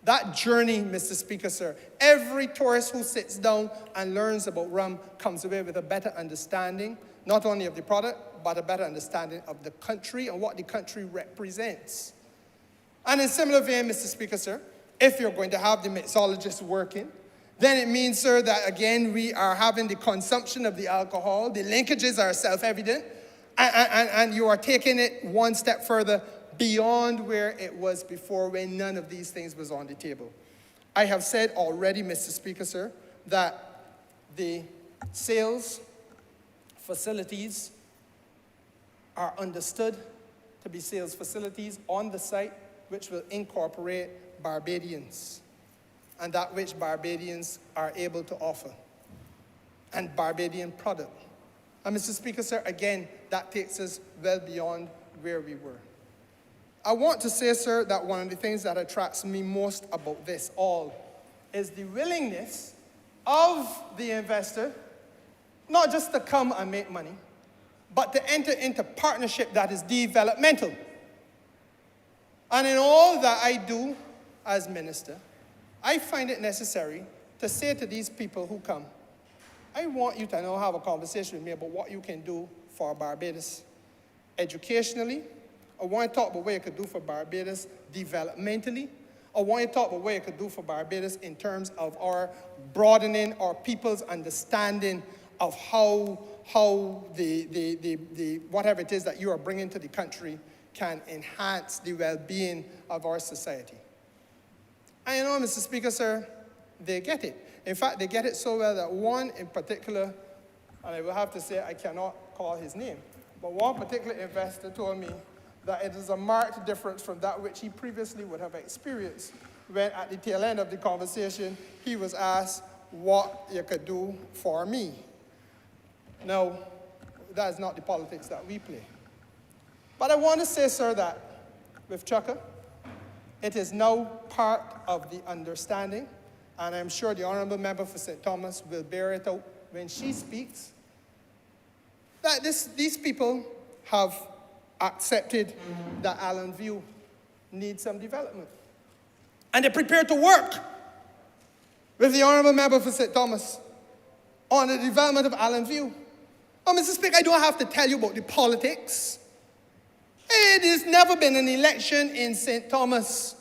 That journey, Mr. Speaker, sir, every tourist who sits down and learns about rum comes away with a better understanding, not only of the product, but a better understanding of the country and what the country represents. And in similar vein, Mr. Speaker, sir, if you're going to have the mixologists working, then it means, sir, that again, we are having the consumption of the alcohol, the linkages are self-evident, and you are taking it one step further beyond where it was before when none of these things was on the table. I have said already, Mr. Speaker, sir, that the sales facilities are understood to be sales facilities on the site which will incorporate Barbadians and that which Barbadians are able to offer and Barbadian product. And Mr. Speaker, sir, again, that takes us well beyond where we were. I want to say, sir, that one of the things that attracts me most about this all is the willingness of the investor not just to come and make money, but to enter into partnership that is developmental. And in all that I do as minister, I find it necessary to say to these people who come, I want you to now have a conversation with me about what you can do for Barbados educationally. I want to talk about what you could do for Barbados developmentally. I want to talk about what you could do for Barbados in terms of our broadening our people's understanding of how the whatever it is that you are bringing to the country can enhance the well-being of our society. And you know, Mr. Speaker, sir, they get it. In fact, they get it so well that one in particular, and I will have to say I cannot call his name, but one particular investor told me that it is a marked difference from that which he previously would have experienced when at the tail end of the conversation, he was asked what you could do for me. Now, that is not the politics that we play. But I want to say, sir, that with Chukka, it is now part of the understanding, and I'm sure the Honourable Member for St. Thomas will bear it out when she speaks, that these people have accepted that Allen View needs some development. And they're prepared to work with the Honourable Member for St. Thomas on the development of Allen View. Oh, Mr. Speaker, I don't have to tell you about the politics. It has never been an election in St. Thomas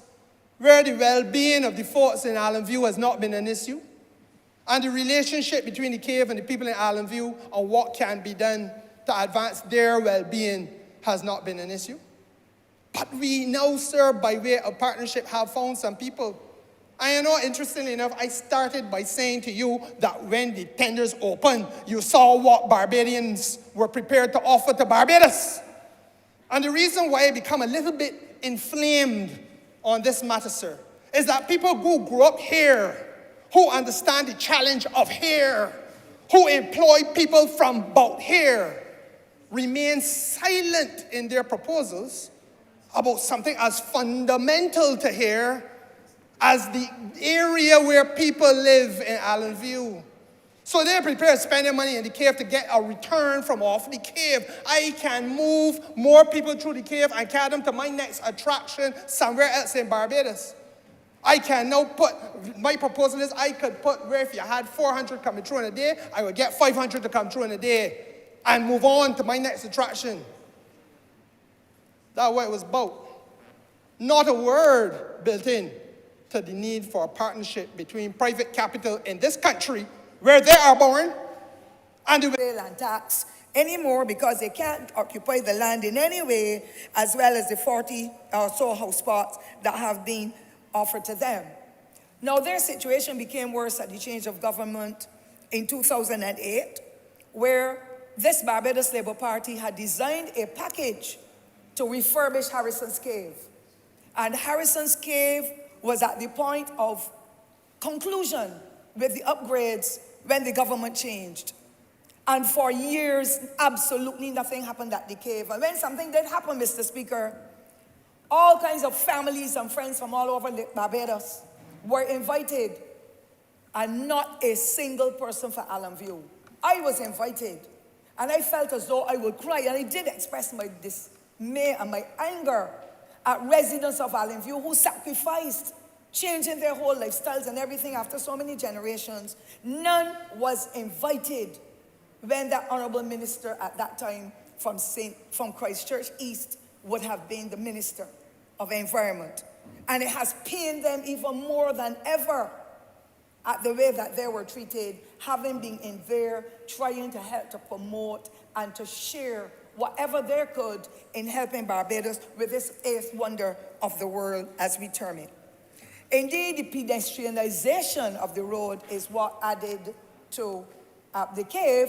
where the well-being of the folks in Allen View has not been an issue. And the relationship between the cave and the people in Allen View and what can be done to advance their well-being has not been an issue. But we now, sir, by way of partnership, have found some people. And you know, interestingly enough, I started by saying to you that when the tenders opened, you saw what Barbadians were prepared to offer to Barbados. And the reason why I become a little bit inflamed on this matter, sir, is that people who grew up here, who understand the challenge of here, who employ people from about here, remain silent in their proposals about something as fundamental to here as the area where people live in Allenview. So they're prepared to spend their money in the cave to get a return from off the cave. I can move more people through the cave and carry them to my next attraction somewhere else in Barbados. I can now put, my proposal is I could put where if you had 400 coming through in a day, I would get 500 to come through in a day and move on to my next attraction. That's what it was about. Not a word built in to the need for a partnership between private capital in this country, where they are born, and the land tax anymore because they can't occupy the land in any way, as well as the 40 or so house spots that have been offered to them. Now, their situation became worse at the change of government in 2008, where this Barbados Labour Party had designed a package to refurbish Harrison's Cave. And Harrison's Cave was at the point of conclusion with the upgrades when the government changed. And for years, absolutely nothing happened at the cave. And when something did happen, Mr. Speaker, all kinds of families and friends from all over Barbados were invited, and not a single person for Allenview. I was invited, and I felt as though I would cry, and I did express my dismay and my anger at residents of Allenview who sacrificed, changing their whole lifestyles and everything after so many generations. None was invited when that honourable minister at that time from Christchurch East would have been the Minister of Environment. And it has pained them even more than ever at the way that they were treated, having been in there trying to help to promote and to share whatever they could in helping Barbados with this eighth wonder of the world, as we term it. Indeed, the pedestrianization of the road is what added to the cave,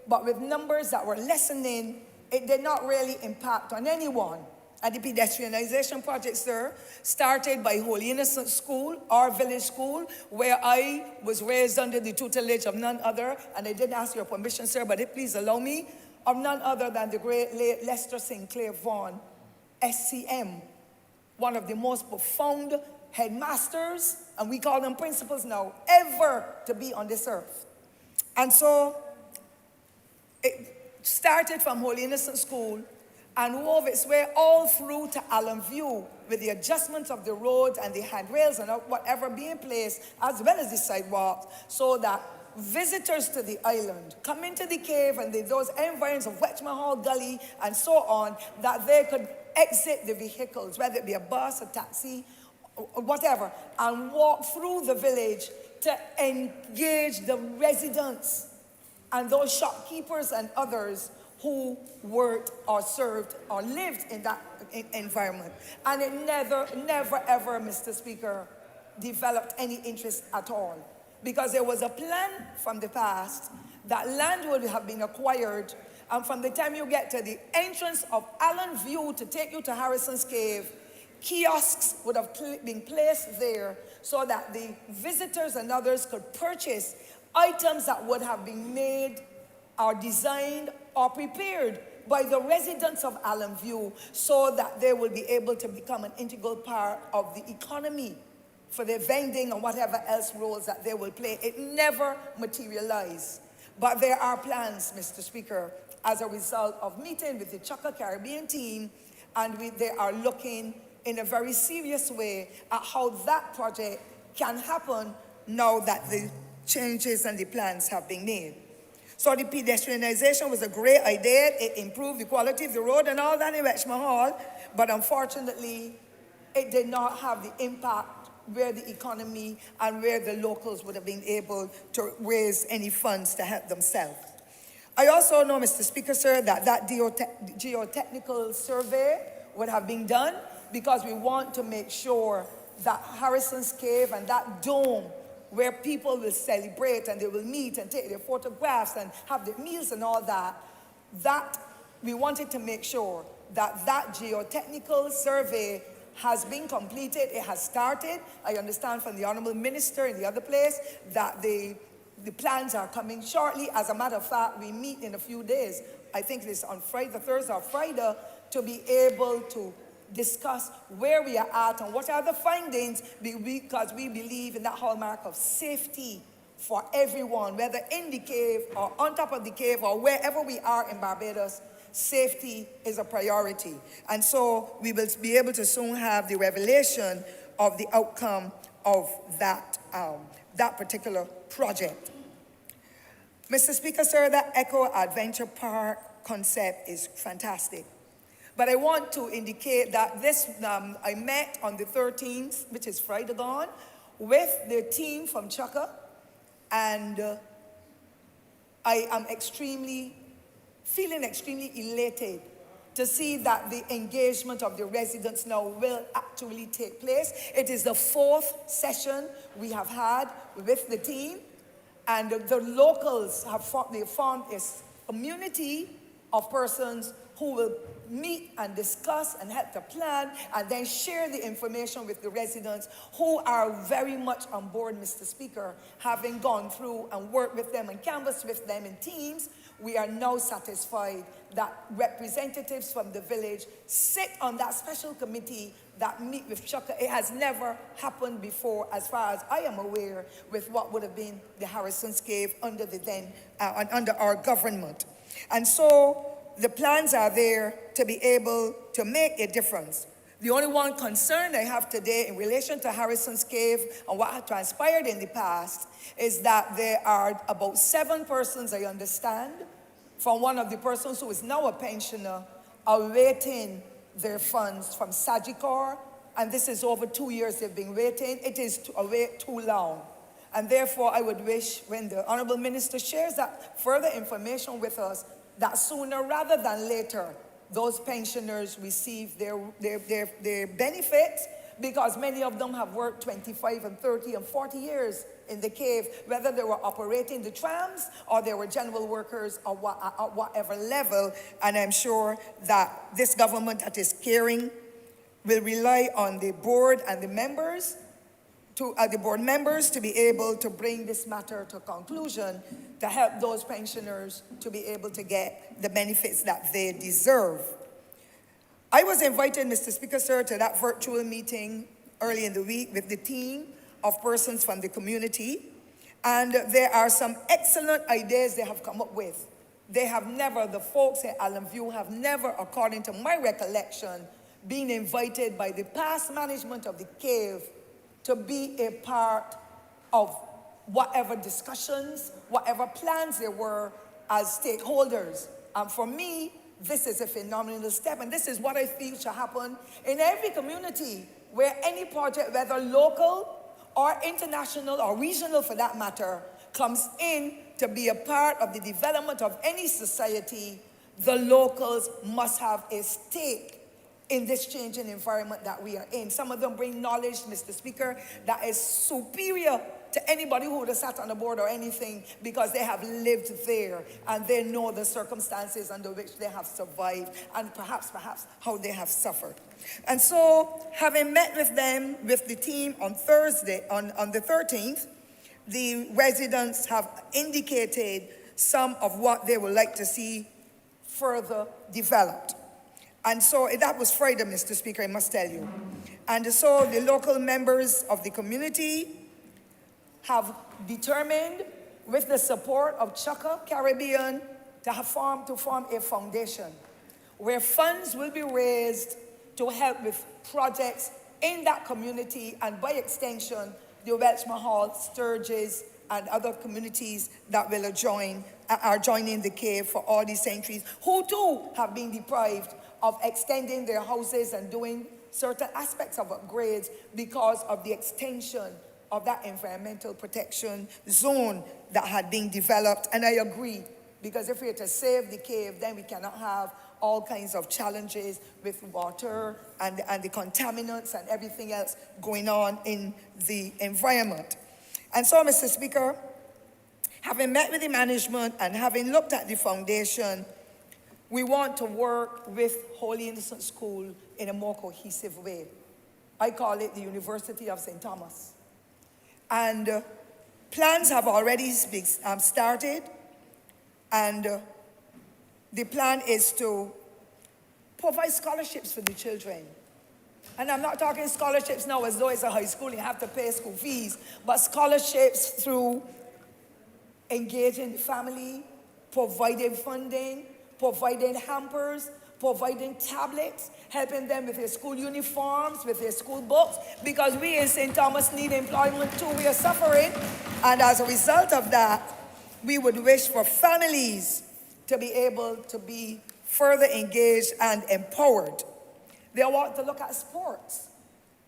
but with numbers that were lessening, it did not really impact on anyone. And the pedestrianization project, sir, started by Holy Innocents School, our village school, where I was raised under the tutelage of none other, and I did ask your permission, sir, but please allow me, of none other than the great late Lester Sinclair Vaughan, SCM, one of the most profound headmasters, and we call them principals now, ever to be on this earth. And so it started from Holy Innocents School and wove its way all through to Allenview with the adjustments of the roads and the handrails and whatever being placed, as well as the sidewalks, so that visitors to the island come into the cave and those environs of Wetchmahal Gully and so on, that they could exit the vehicles, whether it be a bus, a taxi, or whatever, and walk through the village to engage the residents and those shopkeepers and others who worked or served or lived in that environment. And it never, ever, Mr. Speaker, developed any interest at all. Because there was a plan from the past that land would have been acquired, and from the time you get to the entrance of Allenview to take you to Harrison's Cave, kiosks would have been placed there so that the visitors and others could purchase items that would have been made or designed or prepared by the residents of Allenview, so that they will be able to become an integral part of the economy for their vending and whatever else roles that they will play. It never materialized. But there are plans, Mr. Speaker, as a result of meeting with the Chukka Caribbean team, and they are looking in a very serious way at how that project can happen now that the changes and the plans have been made. So the pedestrianization was a great idea. It improved the quality of the road and all that in Wetchmahal, but unfortunately, it did not have the impact where the economy and where the locals would have been able to raise any funds to help themselves. I also know, Mr. Speaker, sir, that geotechnical survey would have been done, because we want to make sure that Harrison's Cave and that dome where people will celebrate and they will meet and take their photographs and have their meals and all that, that we wanted to make sure that that geotechnical survey has been completed. It has started. I understand from the Honourable Minister in the other place that the plans are coming shortly. As a matter of fact, we meet in a few days. I think it's on Friday, Thursday or Friday, to be able to discuss where we are at and what are the findings, because we believe in that hallmark of safety for everyone, whether in the cave or on top of the cave or wherever we are in Barbados. Safety is a priority. And so we will be able to soon have the revelation of the outcome of that, that particular project. Mr. Speaker, sir, that Echo Adventure Park concept is fantastic. But I want to indicate that this, I met on the 13th, which is Friday gone, with the team from Chukka, and I am feeling extremely elated to see that the engagement of the residents now will actually take place. It is the 4th session we have had with the team, and the locals have formed a community of persons who will meet and discuss and help to plan and then share the information with the residents who are very much on board, Mr. Speaker. Having gone through and worked with them and canvassed with them in teams, we are now satisfied that representatives from the village sit on that special committee that meet with Chukka. It has never happened before, as far as I am aware, with what would have been the Harrison's Cave under under our government. And so the plans are there to be able to make a difference. The only one concern I have today in relation to Harrison's Cave and what had transpired in the past is that there are about 7 persons, I understand, from one of the persons who is now a pensioner, awaiting their funds from Sagicor, and this is over 2 years they've been waiting. It is to wait too long. And therefore, I would wish when the Honourable Minister shares that further information with us, that sooner rather than later, those pensioners receive their benefits, because many of them have worked 25 and 30 and 40 years in the cave, whether they were operating the trams or they were general workers or at whatever level. And I'm sure that this government that is caring will rely on the board and the members the board members to be able to bring this matter to conclusion, to help those pensioners to be able to get the benefits that they deserve. I was invited, Mr. Speaker, sir, to that virtual meeting early in the week with the team of persons from the community, and there are some excellent ideas they have come up with. They have never, the folks at Allen View have never, according to my recollection, been invited by the past management of the cave to be a part of whatever discussions, whatever plans there were as stakeholders. And for me, this is a phenomenal step, and this is what I feel should happen in every community where any project, whether local or international or regional for that matter, comes in to be a part of the development of any society. The locals must have a stake in this changing environment that we are in. Some of them bring knowledge, Mr. Speaker, that is superior to anybody who would have sat on the board or anything, because they have lived there and they know the circumstances under which they have survived and perhaps how they have suffered. And so, having met with them, with the team on Thursday, on the 13th, the residents have indicated some of what they would like to see further developed. And so that was Friday, Mr. Speaker, I must tell you. And so the local members of the community have determined, with the support of Chukka Caribbean, to form a foundation where funds will be raised to help with projects in that community, and by extension, the Welsh Mahal, Sturgis, and other communities that will are joining the cave for all these centuries, who too have been deprived of extending their houses and doing certain aspects of upgrades because of the extension of that environmental protection zone that had been developed. And I agree, because if we are to save the cave, then we cannot have all kinds of challenges with water and the contaminants and everything else going on in the environment. And so, Mr. Speaker, having met with the management and having looked at the foundation, we want to work with Holy Innocent School in a more cohesive way. I call it the University of St. Thomas. And plans have already started, and the plan is to provide scholarships for the children. And I'm not talking scholarships now as though it's a high school, you have to pay school fees, but scholarships through engaging the family, providing funding, providing hampers, providing tablets, helping them with their school uniforms, with their school books, because we in St. Thomas need employment too. We are suffering, and as a result of that, we would wish for families to be able to be further engaged and empowered. They want to look at sports.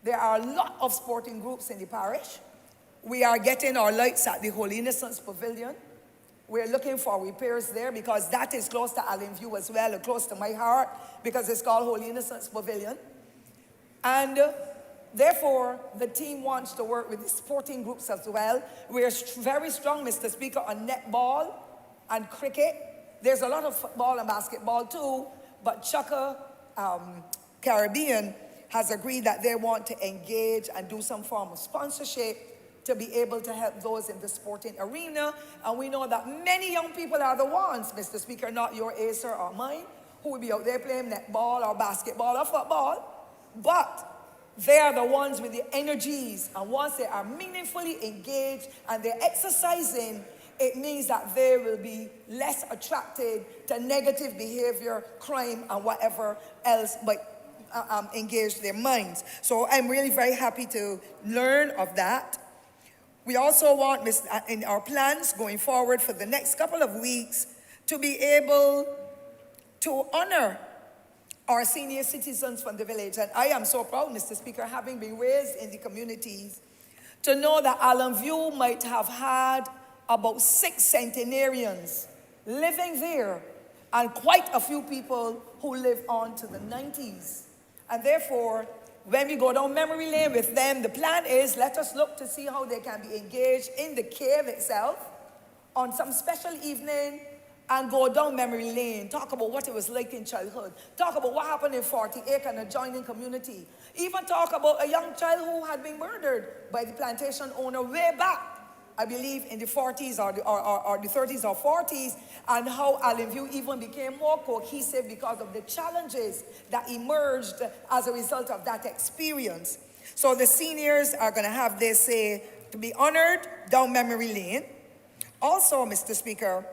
There are a lot of sporting groups in the parish. We are getting our lights at the Holy Innocents Pavilion. We're looking for repairs there because that is close to Allen View as well, and close to my heart, because it's called Holy Innocents Pavilion. And therefore, the team wants to work with the sporting groups as well. We're very strong, Mr. Speaker, on netball and cricket. There's a lot of football and basketball too, but Chukka Caribbean has agreed that they want to engage and do some form of sponsorship to be able to help those in the sporting arena. And we know that many young people are the ones, Mr. Speaker, not your Acer or mine, who will be out there playing netball or basketball or football, but they are the ones with the energies, and once they are meaningfully engaged and they're exercising, it means that they will be less attracted to negative behavior, crime, and whatever else might engage their minds. So I'm really very happy to learn of that. We also want, in our plans going forward for the next couple of weeks, to be able to honor our senior citizens from the village. And I am so proud, Mr. Speaker, having been raised in the communities, to know that Allen View might have had about 6 centenarians living there, and quite a few people who live on to the 90s. And therefore, when we go down memory lane with them, the plan is, let us look to see how they can be engaged in the cave itself on some special evening, and go down memory lane, talk about what it was like in childhood, talk about what happened in 40 Acre and adjoining community, even talk about a young child who had been murdered by the plantation owner way back, I believe in the 40s or the 30s or 40s, and how Allen View even became more cohesive because of the challenges that emerged as a result of that experience. So the seniors are going to have their say to be honored down memory lane. Also, Mr. Speaker,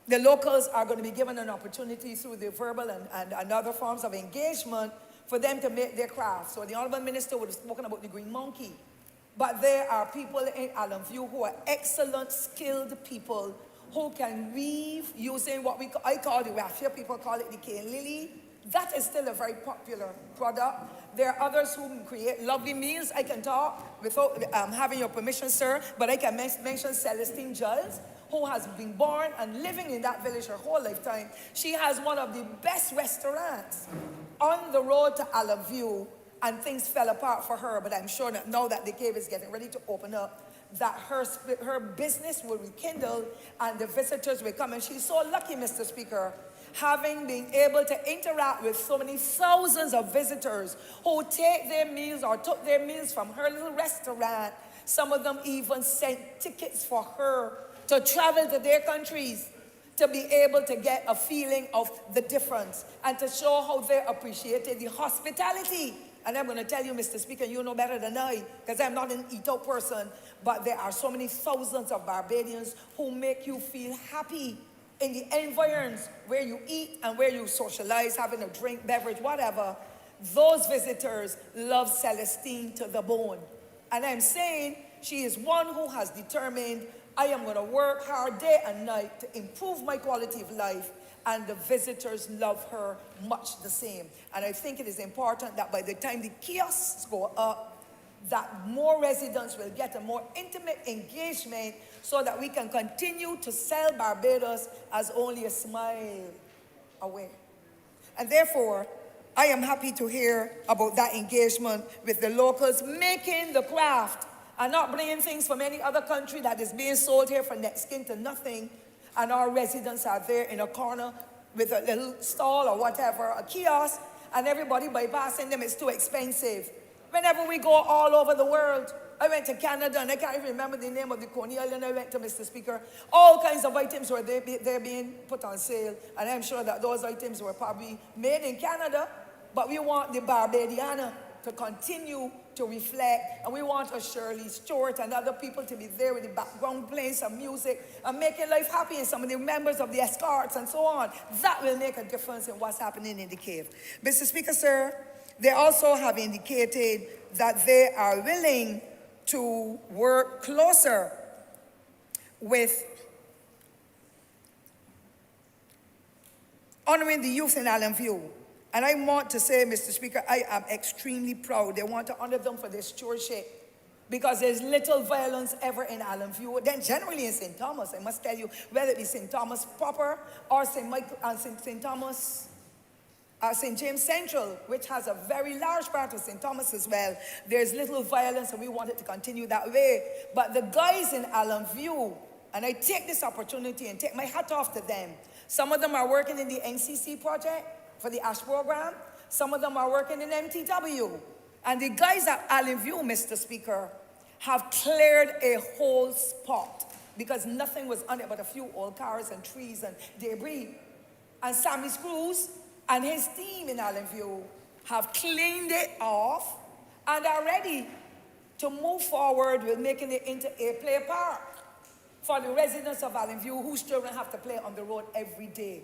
the locals are going to be given an opportunity through the verbal and other forms of engagement for them to make their craft. So the Honourable Minister would have spoken about the Green Monkey. But there are people in Allen View who are excellent, skilled people who can weave using what I call the raffia, people call it the cane lily. That is still a very popular product. There are others who create lovely meals. I can talk without having your permission, sir, but I can mention Celestine Giles, who has been born and living in that village her whole lifetime. She has one of the best restaurants on the road to Allen View, and things fell apart for her, but I'm sure that now that the cave is getting ready to open up, that her business will rekindle and the visitors will come. And she's so lucky, Mr. Speaker, having been able to interact with so many thousands of visitors who take their meals or took their meals from her little restaurant. Some of them even sent tickets for her to travel to their countries to be able to get a feeling of the difference and to show how they appreciated the hospitality. And I'm going to tell you, Mr. Speaker, you know better than I, because I'm not an eat-out person, but there are so many thousands of Barbadians who make you feel happy in the environs where you eat and where you socialize, having a drink, beverage, whatever. Those visitors love Celestine to the bone. And I'm saying she is one who has determined, I am going to work hard day and night to improve my quality of life, and the visitors love her much the same. And I think it is important that by the time the kiosks go up, that more residents will get a more intimate engagement so that we can continue to sell Barbados as only a smile away. And therefore, I am happy to hear about that engagement with the locals making the craft and not bringing things from any other country that is being sold here for next skin to nothing. And our residents are there in a corner with a little stall or whatever, a kiosk, and everybody bypassing them. It's too expensive. Whenever we go all over the world, I went to Canada, and I can't even remember the name of the Coney Island I went to, Mr. Speaker. All kinds of items were they're being put on sale, and I'm sure that those items were probably made in Canada, but we want the Barbadiana to continue to reflect, and we want a Shirley Stewart and other people to be there with the background playing some music and making life happy, and some of the members of the escorts and so on. That will make a difference in what's happening in the cave. Mr. Speaker, sir, they also have indicated that they are willing to work closer with honoring the youth in Allen View. And I want to say, Mr. Speaker, I am extremely proud. They want to honor them for their stewardship because there's little violence ever in Allen View. Then generally in St. Thomas, I must tell you, whether it be St. Thomas proper or St. James Central, which has a very large part of St. Thomas as well, there's little violence, and we want it to continue that way. But the guys in Allen View, and I take this opportunity and take my hat off to them. Some of them are working in the NCC project for the ASH program. Some of them are working in MTW. And the guys at Allen View, Mr. Speaker, have cleared a whole spot because nothing was on it but a few old cars and trees and debris. And Sammy Screws and his team in Allen View have cleaned it off and are ready to move forward with making it into a play park for the residents of Allen View whose children have to play on the road every day.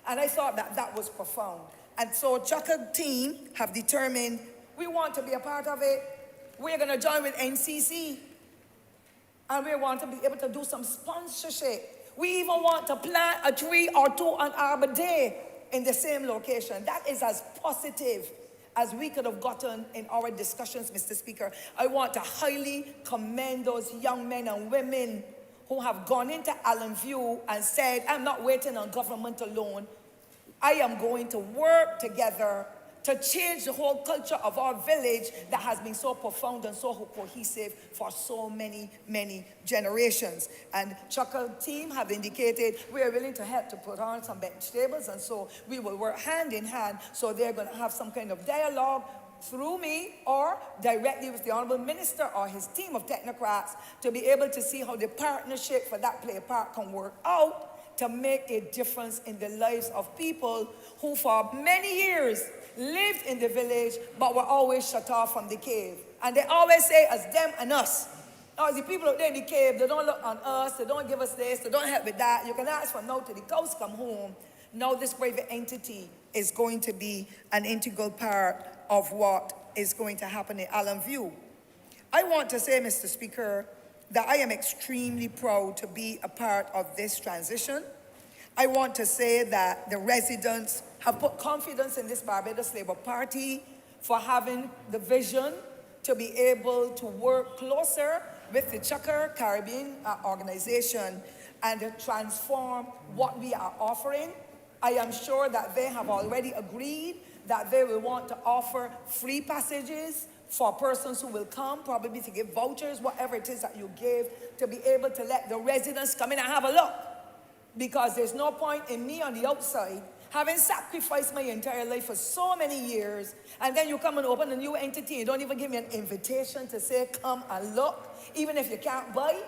And I thought that that was profound. And so Chucka team have determined we want to be a part of it. We're going to join with NCC. And we want to be able to do some sponsorship. We even want to plant a tree or two on Arbor Day in the same location. That is as positive as we could have gotten in our discussions, Mr. Speaker. I want to highly commend those young men and women who have gone into Allen View and said, I'm not waiting on government alone. I am going to work together to change the whole culture of our village that has been so profound and so cohesive for so many, many generations. And Chuckle team have indicated we are willing to help to put on some bench tables, and so we will work hand in hand. So they're going to have some kind of dialogue through me or directly with the Honourable Minister or his team of technocrats to be able to see how the partnership for that play park can work out to make a difference in the lives of people who for many years lived in the village but were always shut off from the cave. And they always say, as them and us. Now, the people out there in the cave, they don't look on us, they don't give us this, they don't help with that. You can ask from now till the cows come home. Now this private entity is going to be an integral part of what is going to happen in Allen View. I want to say, Mr. Speaker, that I am extremely proud to be a part of this transition. I want to say that the residents have put confidence in this Barbados Labour Party for having the vision to be able to work closer with the Chucker Caribbean organization and to transform what we are offering. I am sure that they have already agreed that they will want to offer free passages for persons who will come, probably to give vouchers, whatever it is that you give, to be able to let the residents come in and have a look. Because there's no point in me on the outside, having sacrificed my entire life for so many years, and then you come and open a new entity, you don't even give me an invitation to say, come and look, even if you can't buy.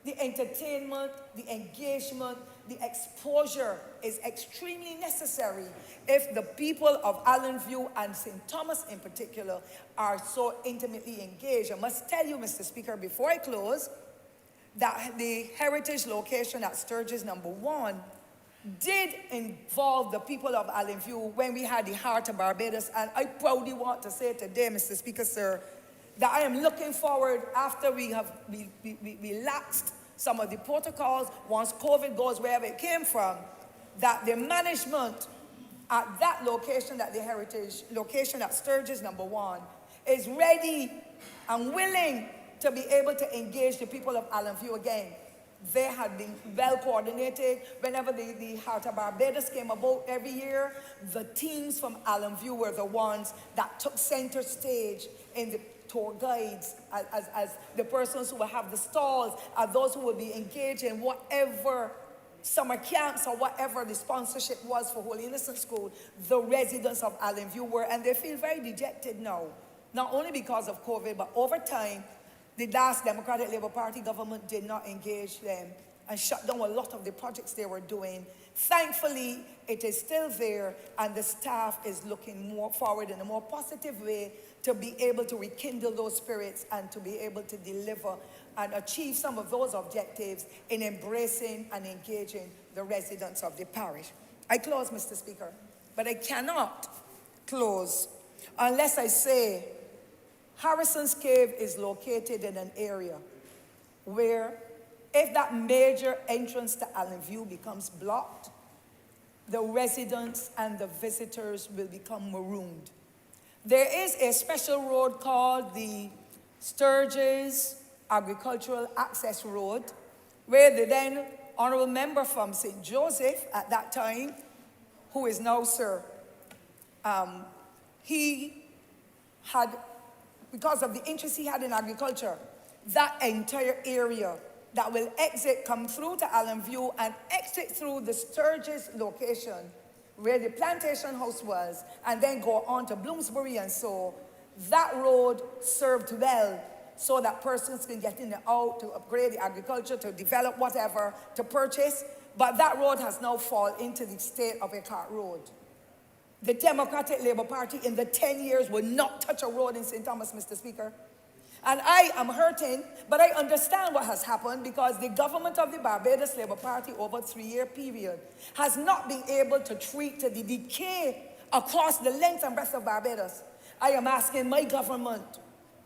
The entertainment, the engagement, the exposure is extremely necessary if the people of Allen View and St. Thomas in particular are so intimately engaged. I must tell you, Mr. Speaker, before I close, that the heritage location at Sturgis number 1 did involve the people of Allen View when we had the Heart of Barbados. And I proudly want to say today, Mr. Speaker, sir, that I am looking forward after we have relaxed some of the protocols, once COVID goes wherever it came from, that the management at that location, at the heritage location at Sturgis number 1, is ready and willing to be able to engage the people of Allen View again. They had been well coordinated. Whenever the Heart of Barbados came about every year, the teams from Allen View were the ones that took center stage in the tour guides, as the persons who would have the stalls, as those who would be engaged in whatever summer camps or whatever the sponsorship was for Holy Innocents School. The residents of Allen View were, and they feel very dejected now, not only because of COVID, but over time, the last Democratic Labour Party government did not engage them and shut down a lot of the projects they were doing. Thankfully, it is still there, and the staff is looking more forward in a more positive way to be able to rekindle those spirits and to be able to deliver and achieve some of those objectives in embracing and engaging the residents of the parish. I close, Mr. Speaker, but I cannot close unless I say Harrison's Cave is located in an area where if that major entrance to Allen View becomes blocked, the residents and the visitors will become marooned. There is a special road called the Sturgis Agricultural Access Road, where the then Honourable Member from St. Joseph at that time, who is now Sir, he had, because of the interest he had in agriculture, that entire area that will exit, come through to Allen View and exit through the Sturgis location where the plantation house was, and then go on to Bloomsbury and so, that road served well so that persons can get in and out to upgrade the agriculture, to develop whatever, to purchase, but that road has now fallen into the state of a cart road. The Democratic Labour Party in the 10 years will not touch a road in St. Thomas, Mr. Speaker. And I am hurting, but I understand what has happened because the government of the Barbados Labour Party over a 3-year period has not been able to treat the decay across the length and breadth of Barbados. I am asking my government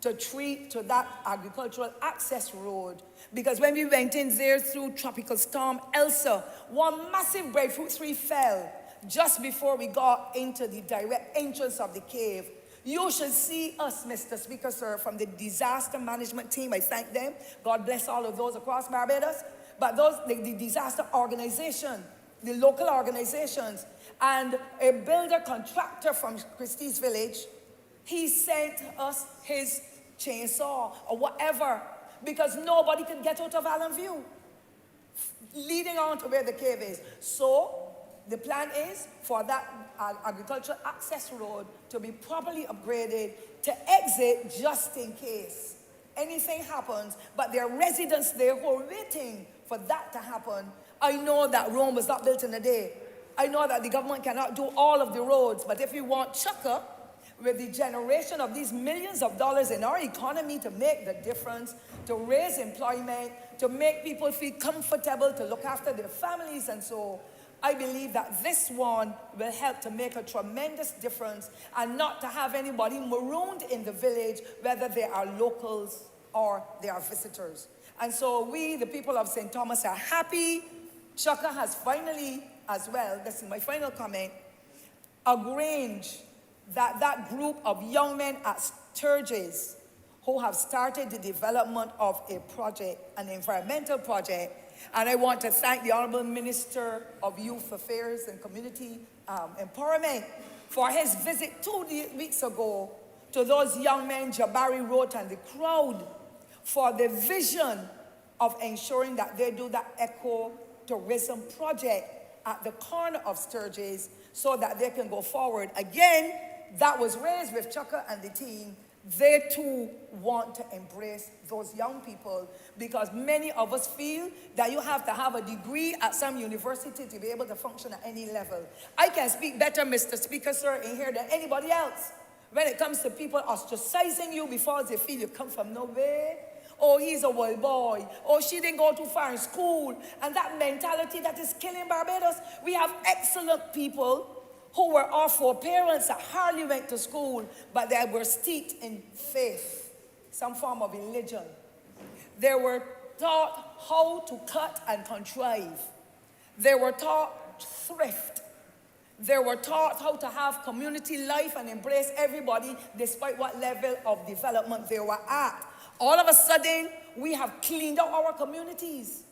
to treat to that agricultural access road, because when we went in there through Tropical Storm Elsa, one massive breadfruit tree fell just before we got into the direct entrance of the cave. You should see us, Mr. Speaker, sir, from the disaster management team. I thank them. God bless all of those across Barbados. But those, the disaster organization, the local organizations, and a builder contractor from Christie's Village, he sent us his chainsaw or whatever because nobody could get out of Allen View, leading on to where the cave is. So the plan is for that agricultural access road to be properly upgraded to exit just in case anything happens. But there are residents there who are waiting for that to happen. I know that Rome was not built in a day. I know that the government cannot do all of the roads, but if we want Chukka, with the generation of these millions of dollars in our economy to make the difference, to raise employment, to make people feel comfortable, to look after their families and so, I believe that this one will help to make a tremendous difference and not to have anybody marooned in the village, whether they are locals or they are visitors. And so we, the people of St. Thomas, are happy. Chukka has finally, as well, this is my final comment, arranged that group of young men at Sturgis who have started the development of a project, an environmental project. And I want to thank the Honourable Minister of Youth Affairs and Community Empowerment for his visit 2 weeks ago to those young men, Jabari Road and the crowd, for the vision of ensuring that they do that eco-tourism project at the corner of Sturgis so that they can go forward. Again, that was raised with Chukka and the team. They too want to embrace those young people because many of us feel that you have to have a degree at some university to be able to function at any level. I can speak better, Mr. Speaker, sir, in here than anybody else when it comes to people ostracizing you because they feel you come from nowhere. Oh, he's a wild boy. Oh, she didn't go too far in school. And that mentality that is killing Barbados. We have excellent people who were our foreparents that hardly went to school, but they were steeped in faith, some form of religion. They were taught how to cut and contrive. They were taught thrift. They were taught how to have community life and embrace everybody despite what level of development they were at. All of a sudden, we have cleaned out our communities.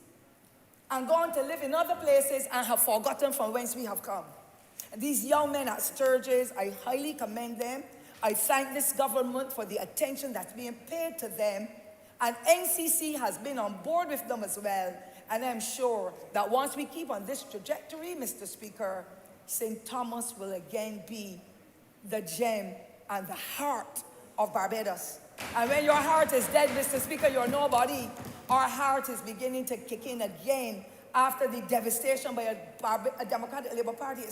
and gone to live in other places and have forgotten from whence we have come. These young men at Sturgis, I highly commend them. I thank this government for the attention that's being paid to them. And NCC has been on board with them as well. And I'm sure that once we keep on this trajectory, Mr. Speaker, St. Thomas will again be the gem and the heart of Barbados. And when your heart is dead, Mr. Speaker, you're nobody. Our heart is beginning to kick in again after the devastation by a Democratic Labour Party,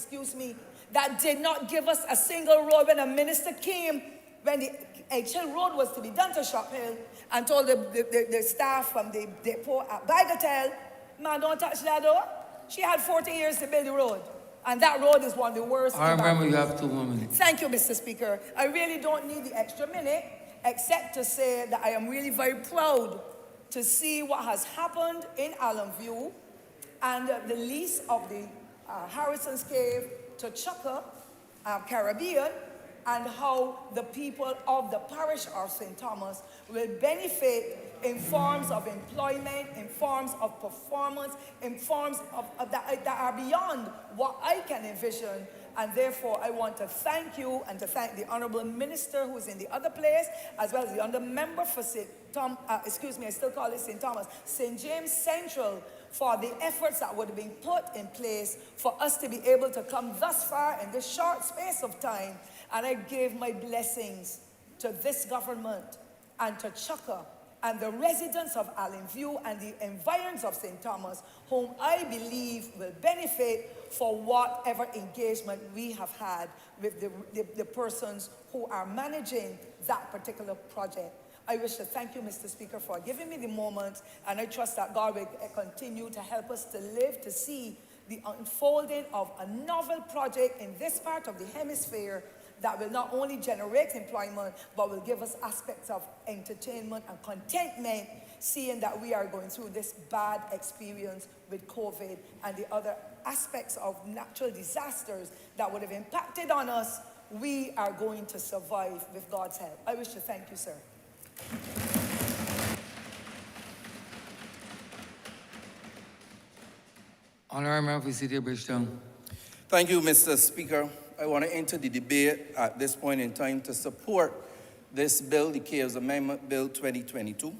that did not give us a single road. When a minister came, when the H-Hill Road was to be done to Shop Hill, and told the staff from the depot at Bagatelle, man, don't touch that door. She had 40 years to build the road. And that road is one of the worst. I remember you have 2 more minutes. Thank you, Mr. Speaker. I really don't need the extra minute, except to say that I am really very proud to see what has happened in Allenview and the lease of the Harrison's Cave to Chukka, Caribbean, and how the people of the parish of St. Thomas will benefit in forms of employment, in forms of performance, in forms of that are beyond what I can envision. And therefore, I want to thank you and to thank the Honourable Minister who's in the other place, as well as the other member for St. James Central, for the efforts that would have been put in place for us to be able to come thus far in this short space of time. And I give my blessings to this government and to Chukka and the residents of Allenview and the environs of St. Thomas, whom I believe will benefit for whatever engagement we have had with the persons who are managing that particular project. I wish to thank you, Mr. Speaker, for giving me the moment, and I trust that God will continue to help us to live to see the unfolding of a novel project in this part of the hemisphere that will not only generate employment, but will give us aspects of entertainment and contentment, seeing that we are going through this bad experience with COVID and the other aspects of natural disasters that would have impacted on us. We are going to survive with God's help. I wish to thank you, sir. Honourable Member for City of Bridgetown. Thank you, Mr. Speaker. I want to enter the debate at this point in time to support this bill, the Caves Amendment Bill 2022.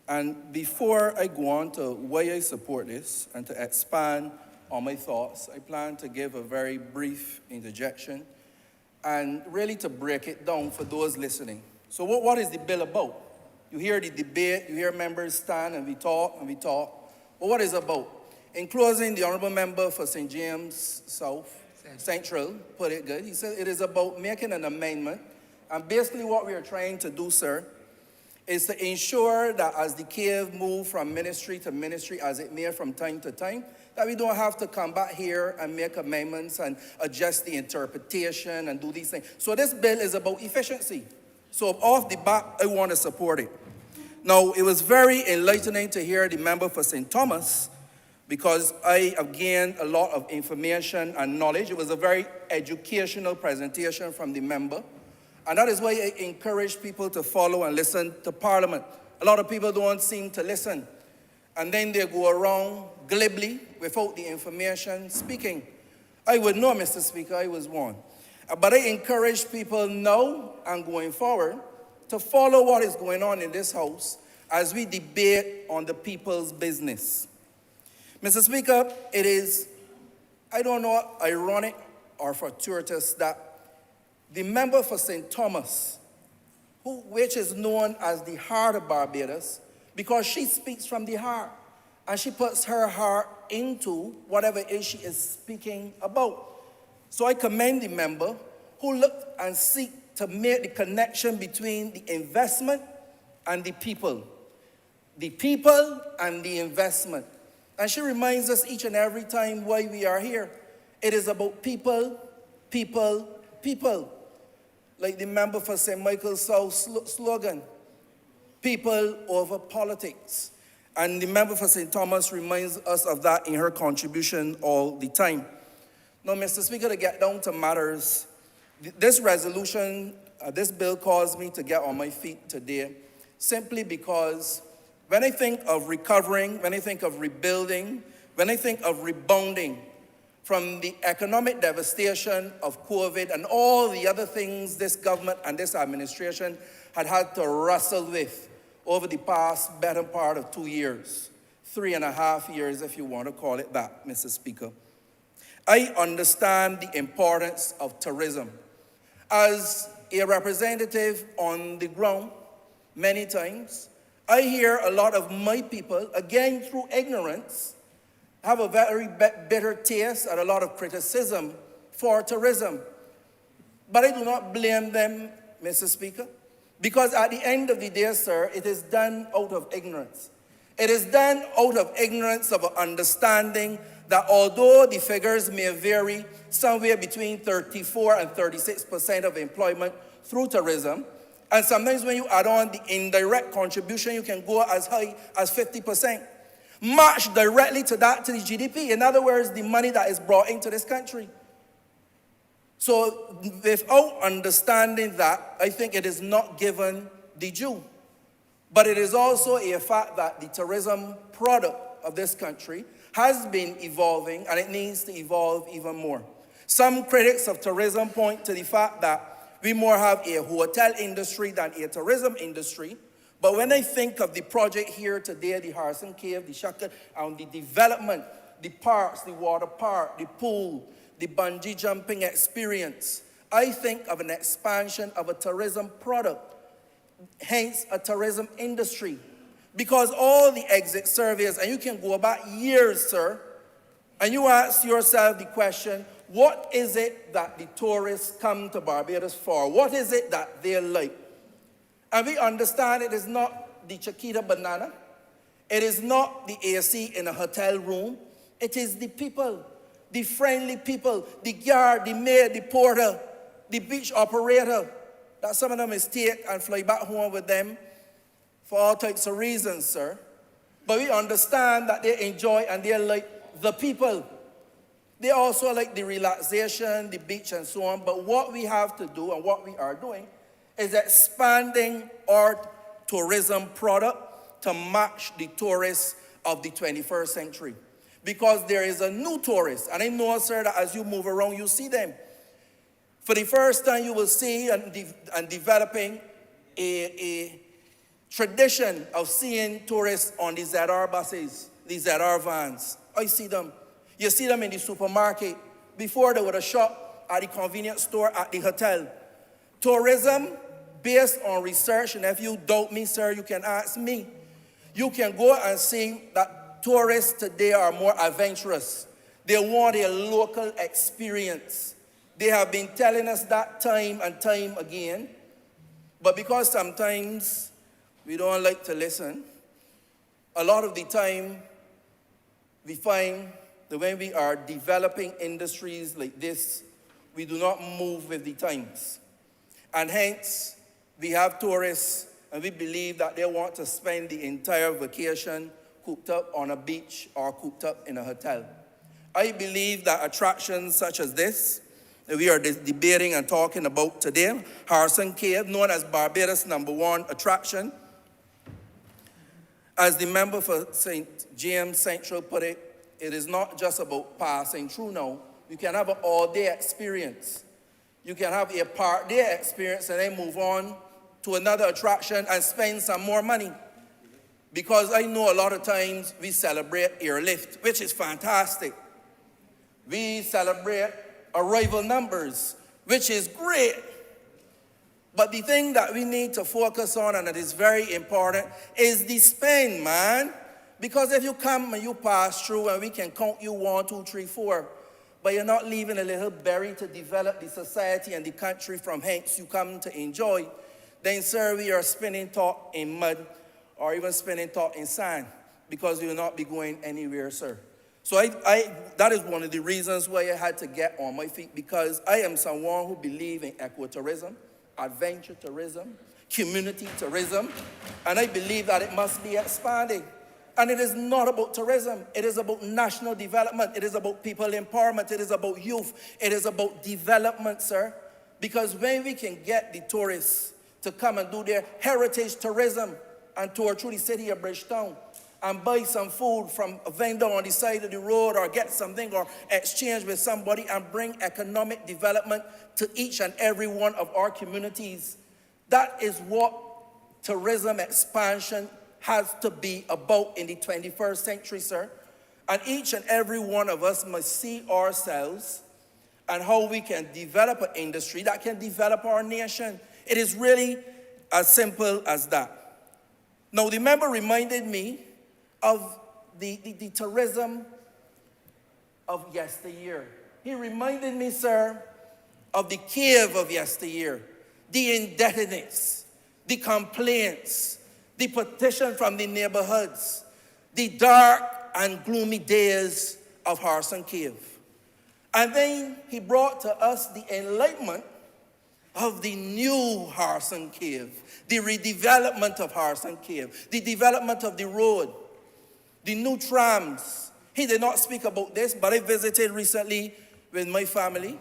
And before I go on to why I support this and to expand on my thoughts, I plan to give a very brief interjection and really to break it down for those listening. So what is the bill about? You hear the debate, you hear members stand and we talk and we talk. Well, what is it about? In closing, the Honourable Member for St. James South Central put it good. He said it is about making an amendment. And basically what we are trying to do, sir, is to ensure that as the cave move from ministry to ministry, as it may from time to time, that we don't have to come back here and make amendments and adjust the interpretation and do these things. So this bill is about efficiency. So off the bat, I want to support it. Now, it was very enlightening to hear the member for St. Thomas, because I have gained a lot of information and knowledge. It was a very educational presentation from the member. And that is why I encourage people to follow and listen to Parliament. A lot of people don't seem to listen. And then they go around glibly without the information speaking. I would know, Mr. Speaker, I was one. But I encourage people now and going forward to follow what is going on in this House as we debate on the people's business. Mr. Speaker, it is, I don't know, ironic or fortuitous that the member for St. Thomas, which is known as the heart of Barbados, because she speaks from the heart, and she puts her heart into whatever it is she is speaking about. So I commend the member who looked and seek to make the connection between the investment and the people. The people and the investment. And she reminds us each and every time why we are here. It is about people, people, people. Like the member for St. Michael's South slogan, people over politics. And the member for St. Thomas reminds us of that in her contribution all the time. Now, Mr. Speaker, to get down to matters, this resolution, this bill caused me to get on my feet today simply because when I think of recovering, when I think of rebuilding, when I think of rebounding from the economic devastation of COVID and all the other things this government and this administration had to wrestle with over the past better part of 2 years, 3.5 years if you want to call it that, Mr. Speaker. I understand the importance of tourism. As a representative on the ground, many times, I hear a lot of my people, again through ignorance, have a very bitter taste and a lot of criticism for tourism. But I do not blame them, Mr. Speaker, because at the end of the day, sir, it is done out of ignorance. It is done out of ignorance of an understanding that although the figures may vary somewhere between 34 and 36% of employment through tourism, and sometimes when you add on the indirect contribution, you can go as high as 50%. Match directly to that, to the GDP. In other words, the money that is brought into this country. So without understanding that, I think it is not given the due. But it is also a fact that the tourism product of this country has been evolving, and it needs to evolve even more. Some critics of tourism point to the fact that we more have a hotel industry than a tourism industry. But when I think of the project here today, the Harrison Cave, the Shaka, and the development, the parks, the water park, the pool, the bungee jumping experience, I think of an expansion of a tourism product, hence a tourism industry. Because all the exit surveys, and you can go back years, sir, and you ask yourself the question, what is it that the tourists come to Barbados for? What is it that they like? And we understand it is not the Chiquita banana. It is not the AC in a hotel room. It is the people, the friendly people, the guard, the maid, the porter, the beach operator, that some of them is take and fly back home with them for all types of reasons, sir. But we understand that they enjoy and they like the people. They also like the relaxation, the beach and so on. But what we have to do and what we are doing is expanding our tourism product to match the tourists of the 21st century. Because there is a new tourist, and I know, sir, that as you move around, you see them. For the first time, you will see and developing a tradition of seeing tourists on the ZR buses, the ZR vans. I see them. You see them in the supermarket. Before, they would have shop at the convenience store at the hotel. Tourism, based on research, and if you doubt me, sir, you can ask me. You can go and see that tourists today are more adventurous. They want a local experience. They have been telling us that time and time again. But because sometimes we don't like to listen, a lot of the time we find that when we are developing industries like this, we do not move with the times. And hence, we have tourists, and we believe that they want to spend the entire vacation cooped up on a beach or cooped up in a hotel. I believe that attractions such as this, that we are debating and talking about today, Harrison Cave, known as Barbados' #1 attraction, as the member for St. James Central put it, it is not just about passing through now. You can have an all-day experience. You can have a part-day experience and then move on to another attraction and spend some more money. Because I know a lot of times we celebrate airlift, which is fantastic. We celebrate arrival numbers, which is great. But the thing that we need to focus on, and it is very important, is the spend, man. Because if you come and you pass through and we can count you 1, 2, 3, 4, but you're not leaving a little berry to develop the society and the country from hence you come to enjoy, then, sir, we are spinning top in mud or even spinning top in sand because we will not be going anywhere, sir. So that is one of the reasons why I had to get on my feet, because I am someone who believes in ecotourism, adventure tourism, community tourism, and I believe that it must be expanded. And it is not about tourism. It is about national development. It is about people empowerment. It is about youth. It is about development, sir. Because when we can get the tourists to come and do their heritage tourism and tour through the city of Bridgetown and buy some food from a vendor on the side of the road, or get something, or exchange with somebody, and bring economic development to each and every one of our communities. That is what tourism expansion has to be about in the 21st century, sir. And each and every one of us must see ourselves and how we can develop an industry that can develop our nation. It is really as simple as that. Now, the member reminded me of the tourism of yesteryear. He reminded me, sir, of the cave of yesteryear, the indebtedness, the complaints, the petition from the neighborhoods, the dark and gloomy days of Harrison Cave. And then he brought to us the enlightenment of the new Harrison Cave, the redevelopment of Harrison Cave, the development of the road, the new trams. He did not speak about this, but I visited recently with my family.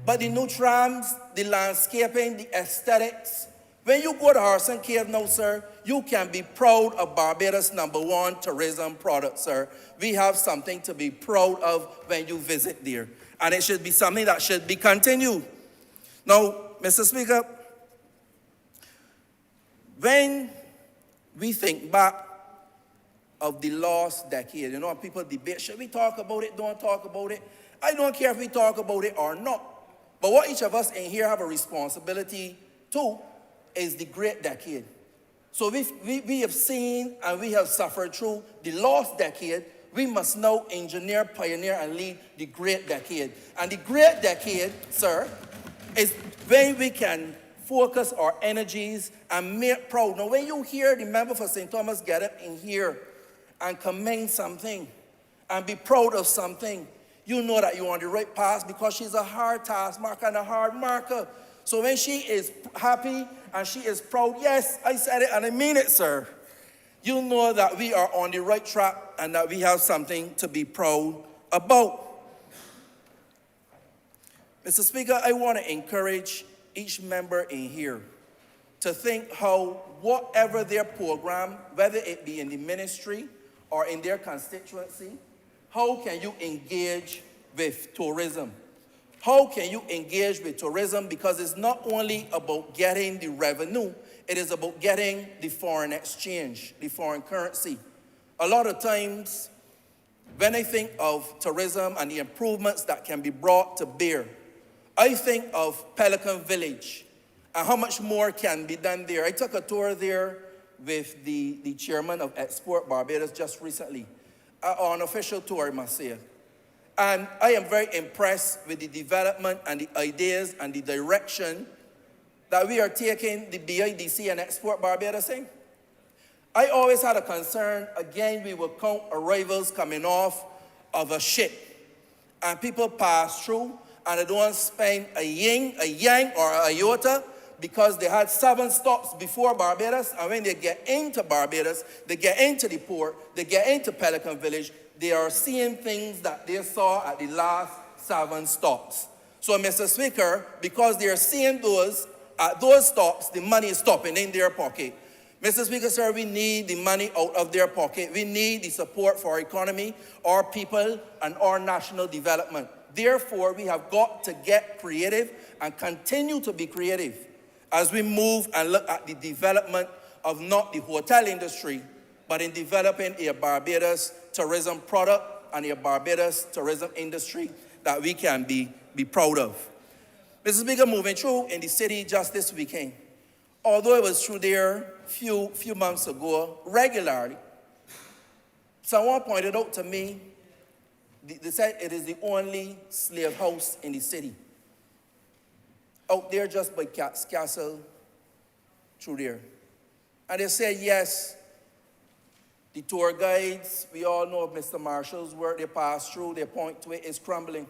But the new trams, the landscaping, the aesthetics. When you go to Harrison Cave now, sir, you can be proud of Barbados' #1 tourism product, sir. We have something to be proud of when you visit there. And it should be something that should be continued. Now, Mr. Speaker, when we think back of the last decade, people debate, should we talk about it, don't talk about it? I don't care if we talk about it or not. But what each of us in here have a responsibility to is the great decade. So we have seen and we have suffered through the last decade. We must now engineer, pioneer, and lead the great decade. And the great decade, sir, is when we can focus our energies and make proud. Now, when you hear the member for St. Thomas get up in here and commend something and be proud of something, you know that you're on the right path, because she's a hard taskmaster and a hard marker. So when she is happy and she is proud, yes, I said it and I mean it, sir, you know that we are on the right track and that we have something to be proud about. Mr. Speaker, I want to encourage each member in here to think how whatever their program, whether it be in the ministry or in their constituency, how can you engage with tourism? How can you engage with tourism? Because it's not only about getting the revenue, it is about getting the foreign exchange, the foreign currency. A lot of times, when I think of tourism and the improvements that can be brought to bear, I think of Pelican Village and how much more can be done there. I took a tour there with the chairman of Export Barbados just recently, an official tour, I must say. And I am very impressed with the development and the ideas and the direction that we are taking the BIDC and Export Barbados in. I always had a concern, again, we will count arrivals coming off of a ship. And people pass through and they don't spend a yin, a yang, or a iota, because they had 7 stops before Barbados, and when they get into Barbados, they get into the port, they get into Pelican Village, they are seeing things that they saw at the last 7 stops. So, Mr. Speaker, because they are seeing those, at those stops, the money is stopping in their pocket. Mr. Speaker, sir, we need the money out of their pocket. We need the support for our economy, our people, and our national development. Therefore, we have got to get creative and continue to be creative as we move and look at the development of not the hotel industry, but in developing a Barbados tourism product and a Barbados tourism industry that we can be proud of. Mr. Speaker, moving through in the city just this weekend, although it was through there few months ago regularly, someone pointed out to me, they said it is the only slave house in the city. Out there just by Cat's Castle, through there. And they said, yes, the tour guides, we all know of Mr. Marshall's work, they pass through, they point to it, it's crumbling.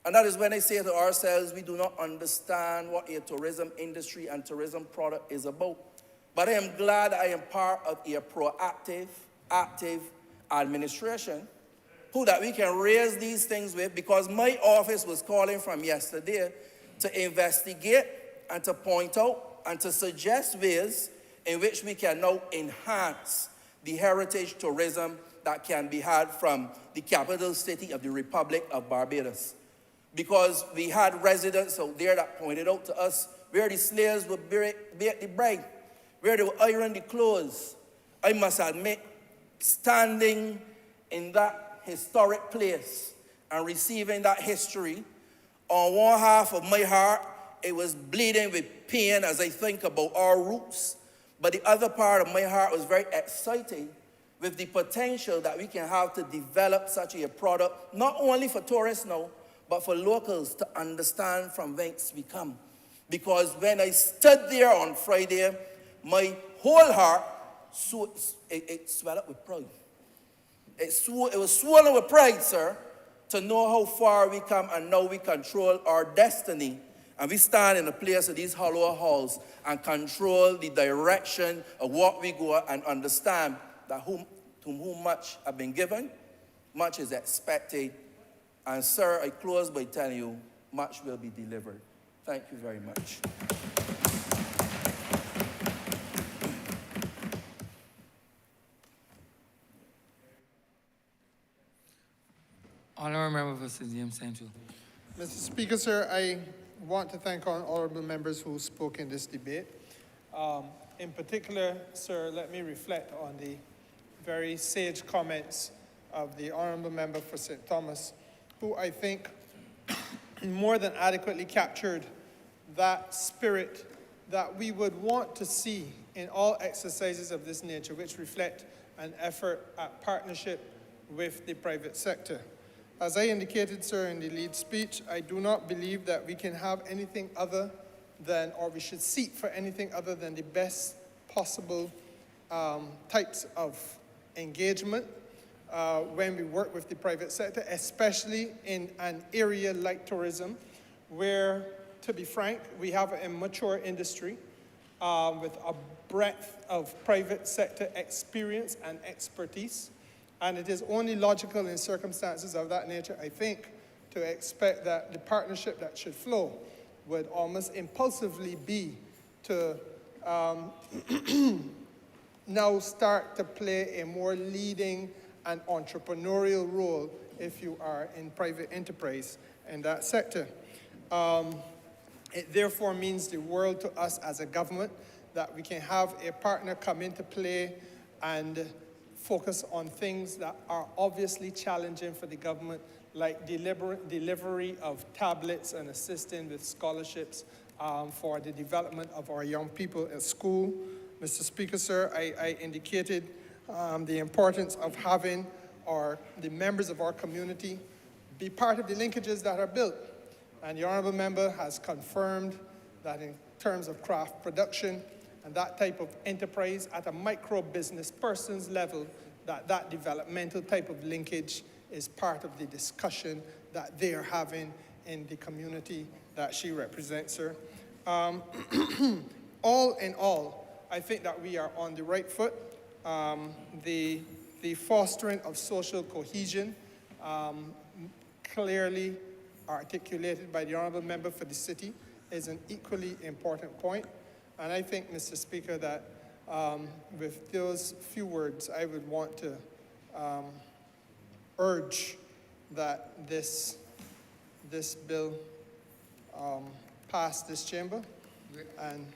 And that is when I say to ourselves, we do not understand what a tourism industry and tourism product is about. But I am glad I am part of a proactive, active administration who that we can raise these things with, because my office was calling from yesterday to investigate and to point out and to suggest ways in which we can now enhance the heritage tourism that can be had from the capital city of the Republic of Barbados. Because we had residents out there that pointed out to us where the slaves would bake the bread, where they would iron the clothes. I must admit, standing in that historic place and receiving that history, on one half of my heart, it was bleeding with pain as I think about our roots. But the other part of my heart was very excited with the potential that we can have to develop such a product, not only for tourists now, but for locals to understand from whence we come. Because when I stood there on Friday, my whole heart, it swelled up with pride. It was swollen with pride, sir, to know how far we come and now we control our destiny. And we stand in the place of these hollow halls and control the direction of what we go and understand that to whom much have been given, much is expected. And sir, I close by telling you, much will be delivered. Thank you very much. Honourable Member for St. James Central. Mr. Speaker, sir, I want to thank all honourable members who spoke in this debate. In particular, sir, let me reflect on the very sage comments of the honourable member for St. Thomas, who I think more than adequately captured that spirit that we would want to see in all exercises of this nature, which reflect an effort at partnership with the private sector. As I indicated, sir, in the lead speech, I do not believe that we can have anything other than, or we should seek for anything other than the best possible types of engagement when we work with the private sector, especially in an area like tourism, where, to be frank, we have an immature industry with a breadth of private sector experience and expertise. And it is only logical in circumstances of that nature, I think, to expect that the partnership that should flow would almost impulsively be to now start to play a more leading and entrepreneurial role if you are in private enterprise in that sector. It therefore means the world to us as a government that we can have a partner come into play and focus on things that are obviously challenging for the government, like delivery of tablets and assisting with scholarships for the development of our young people at school. Mr. Speaker, sir, I indicated the importance of having the members of our community be part of the linkages that are built. And the honourable member has confirmed that in terms of craft production, and that type of enterprise at a micro business person's level, that developmental type of linkage is part of the discussion that they are having in the community that she represents, sir. All in all, I think that we are on the right foot. The fostering of social cohesion, clearly articulated by the honourable member for the city, is an equally important point. And I think, Mr. Speaker, that with those few words, I would want to urge that this bill pass this chamber and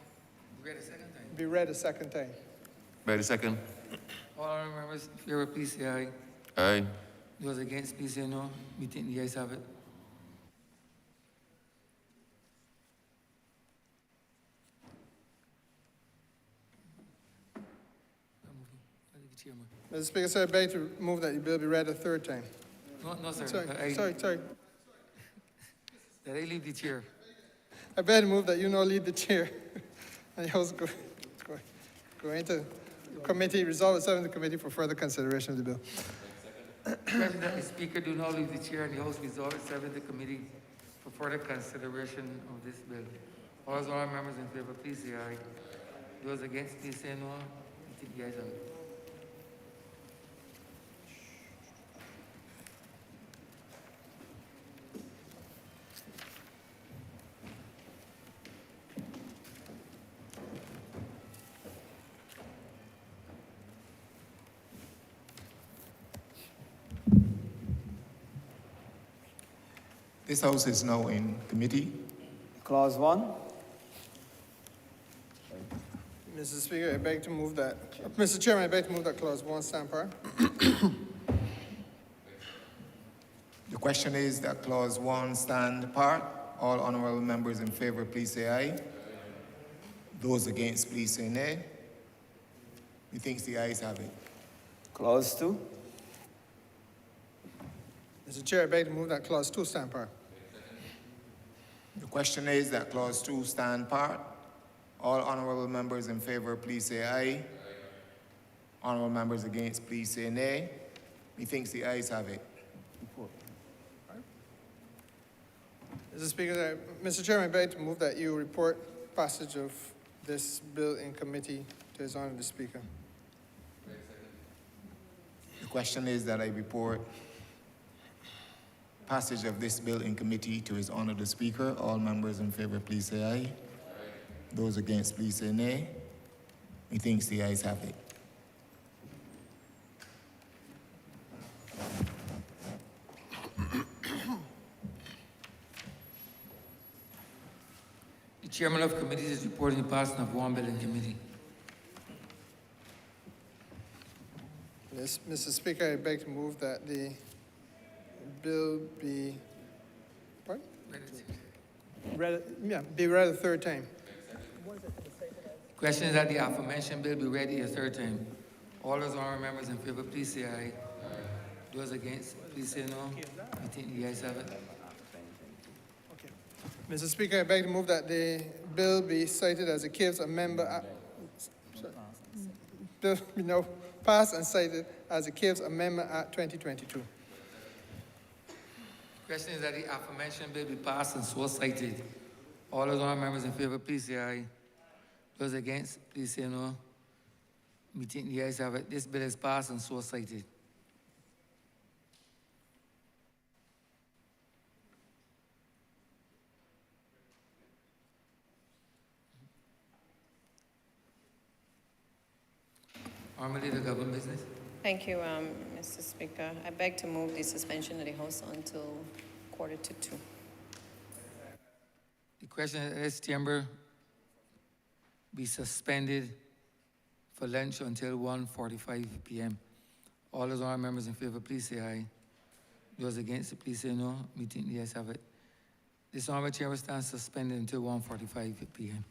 be read a second time. Read a second. All honourable members in favor, please say aye. Aye. Those against, please say no. We think the ayes have it. Mr. Speaker, sir, I beg to move that the bill be read a third time. No, sir. Sorry. That I leave the chair. I beg to move that you now lead the chair. And you also go into committee, resolve the 17th committee for further consideration of the bill. President, the Speaker do not leave the chair and the House resolve the 17th committee for further consideration of this bill. All those honourable members in favor, please say aye. Those against, please say no. I think the ayes have it. This House is now in committee. Clause 1. Mr. Speaker, I beg to move that, Mr. Chairman, I beg to move that clause 1 stand par. The question is that clause 1 stand part. All honorable members in favor, please say aye. Those against, please say nay. Methinks the ayes have it. Clause 2. Mr. Chair, I beg to move that clause 2 stand par. The question is that clause 2 stand part. All honorable members in favor, please say aye. Honorable members against, please say nay. Methinks the ayes have it. Mr. Chairman, I beg to move that you report passage of this bill in committee to His Honor the Speaker. The question is that I report passage of this bill in committee to His Honor the Speaker. All members in favor, please say aye. Those against, please say nay. Methinks the ayes have it. The chairman of committees is reporting the passing of one bill in committee. Yes, Mr. Speaker, I beg to move that the bill be, pardon? Be read a third time. Question is that the aforementioned bill be read a third time. All those honorable members in favor, please say aye. Those against, please say no. I think the ayes have it. Mr. Speaker, I beg to move that the bill be cited as it gives a member, bill be now passed and cited as it gives Amendment Act 2022. Question is that the aforementioned bill be passed and so cited. All those honorable members in favor, please say aye. Those against, please say no. Me think the ayes have it. This bill is passed and so cited. Honorable Leader, government business. Thank you, Mr. Speaker. I beg to move the suspension of the House until 1:45. The question is that this chamber be suspended for lunch until 1:45 p.m. All those honorable members in favor, please say aye. Those against, please say no. Me think the ayes have it. This honorable chamber stands suspended until 1:45 p.m.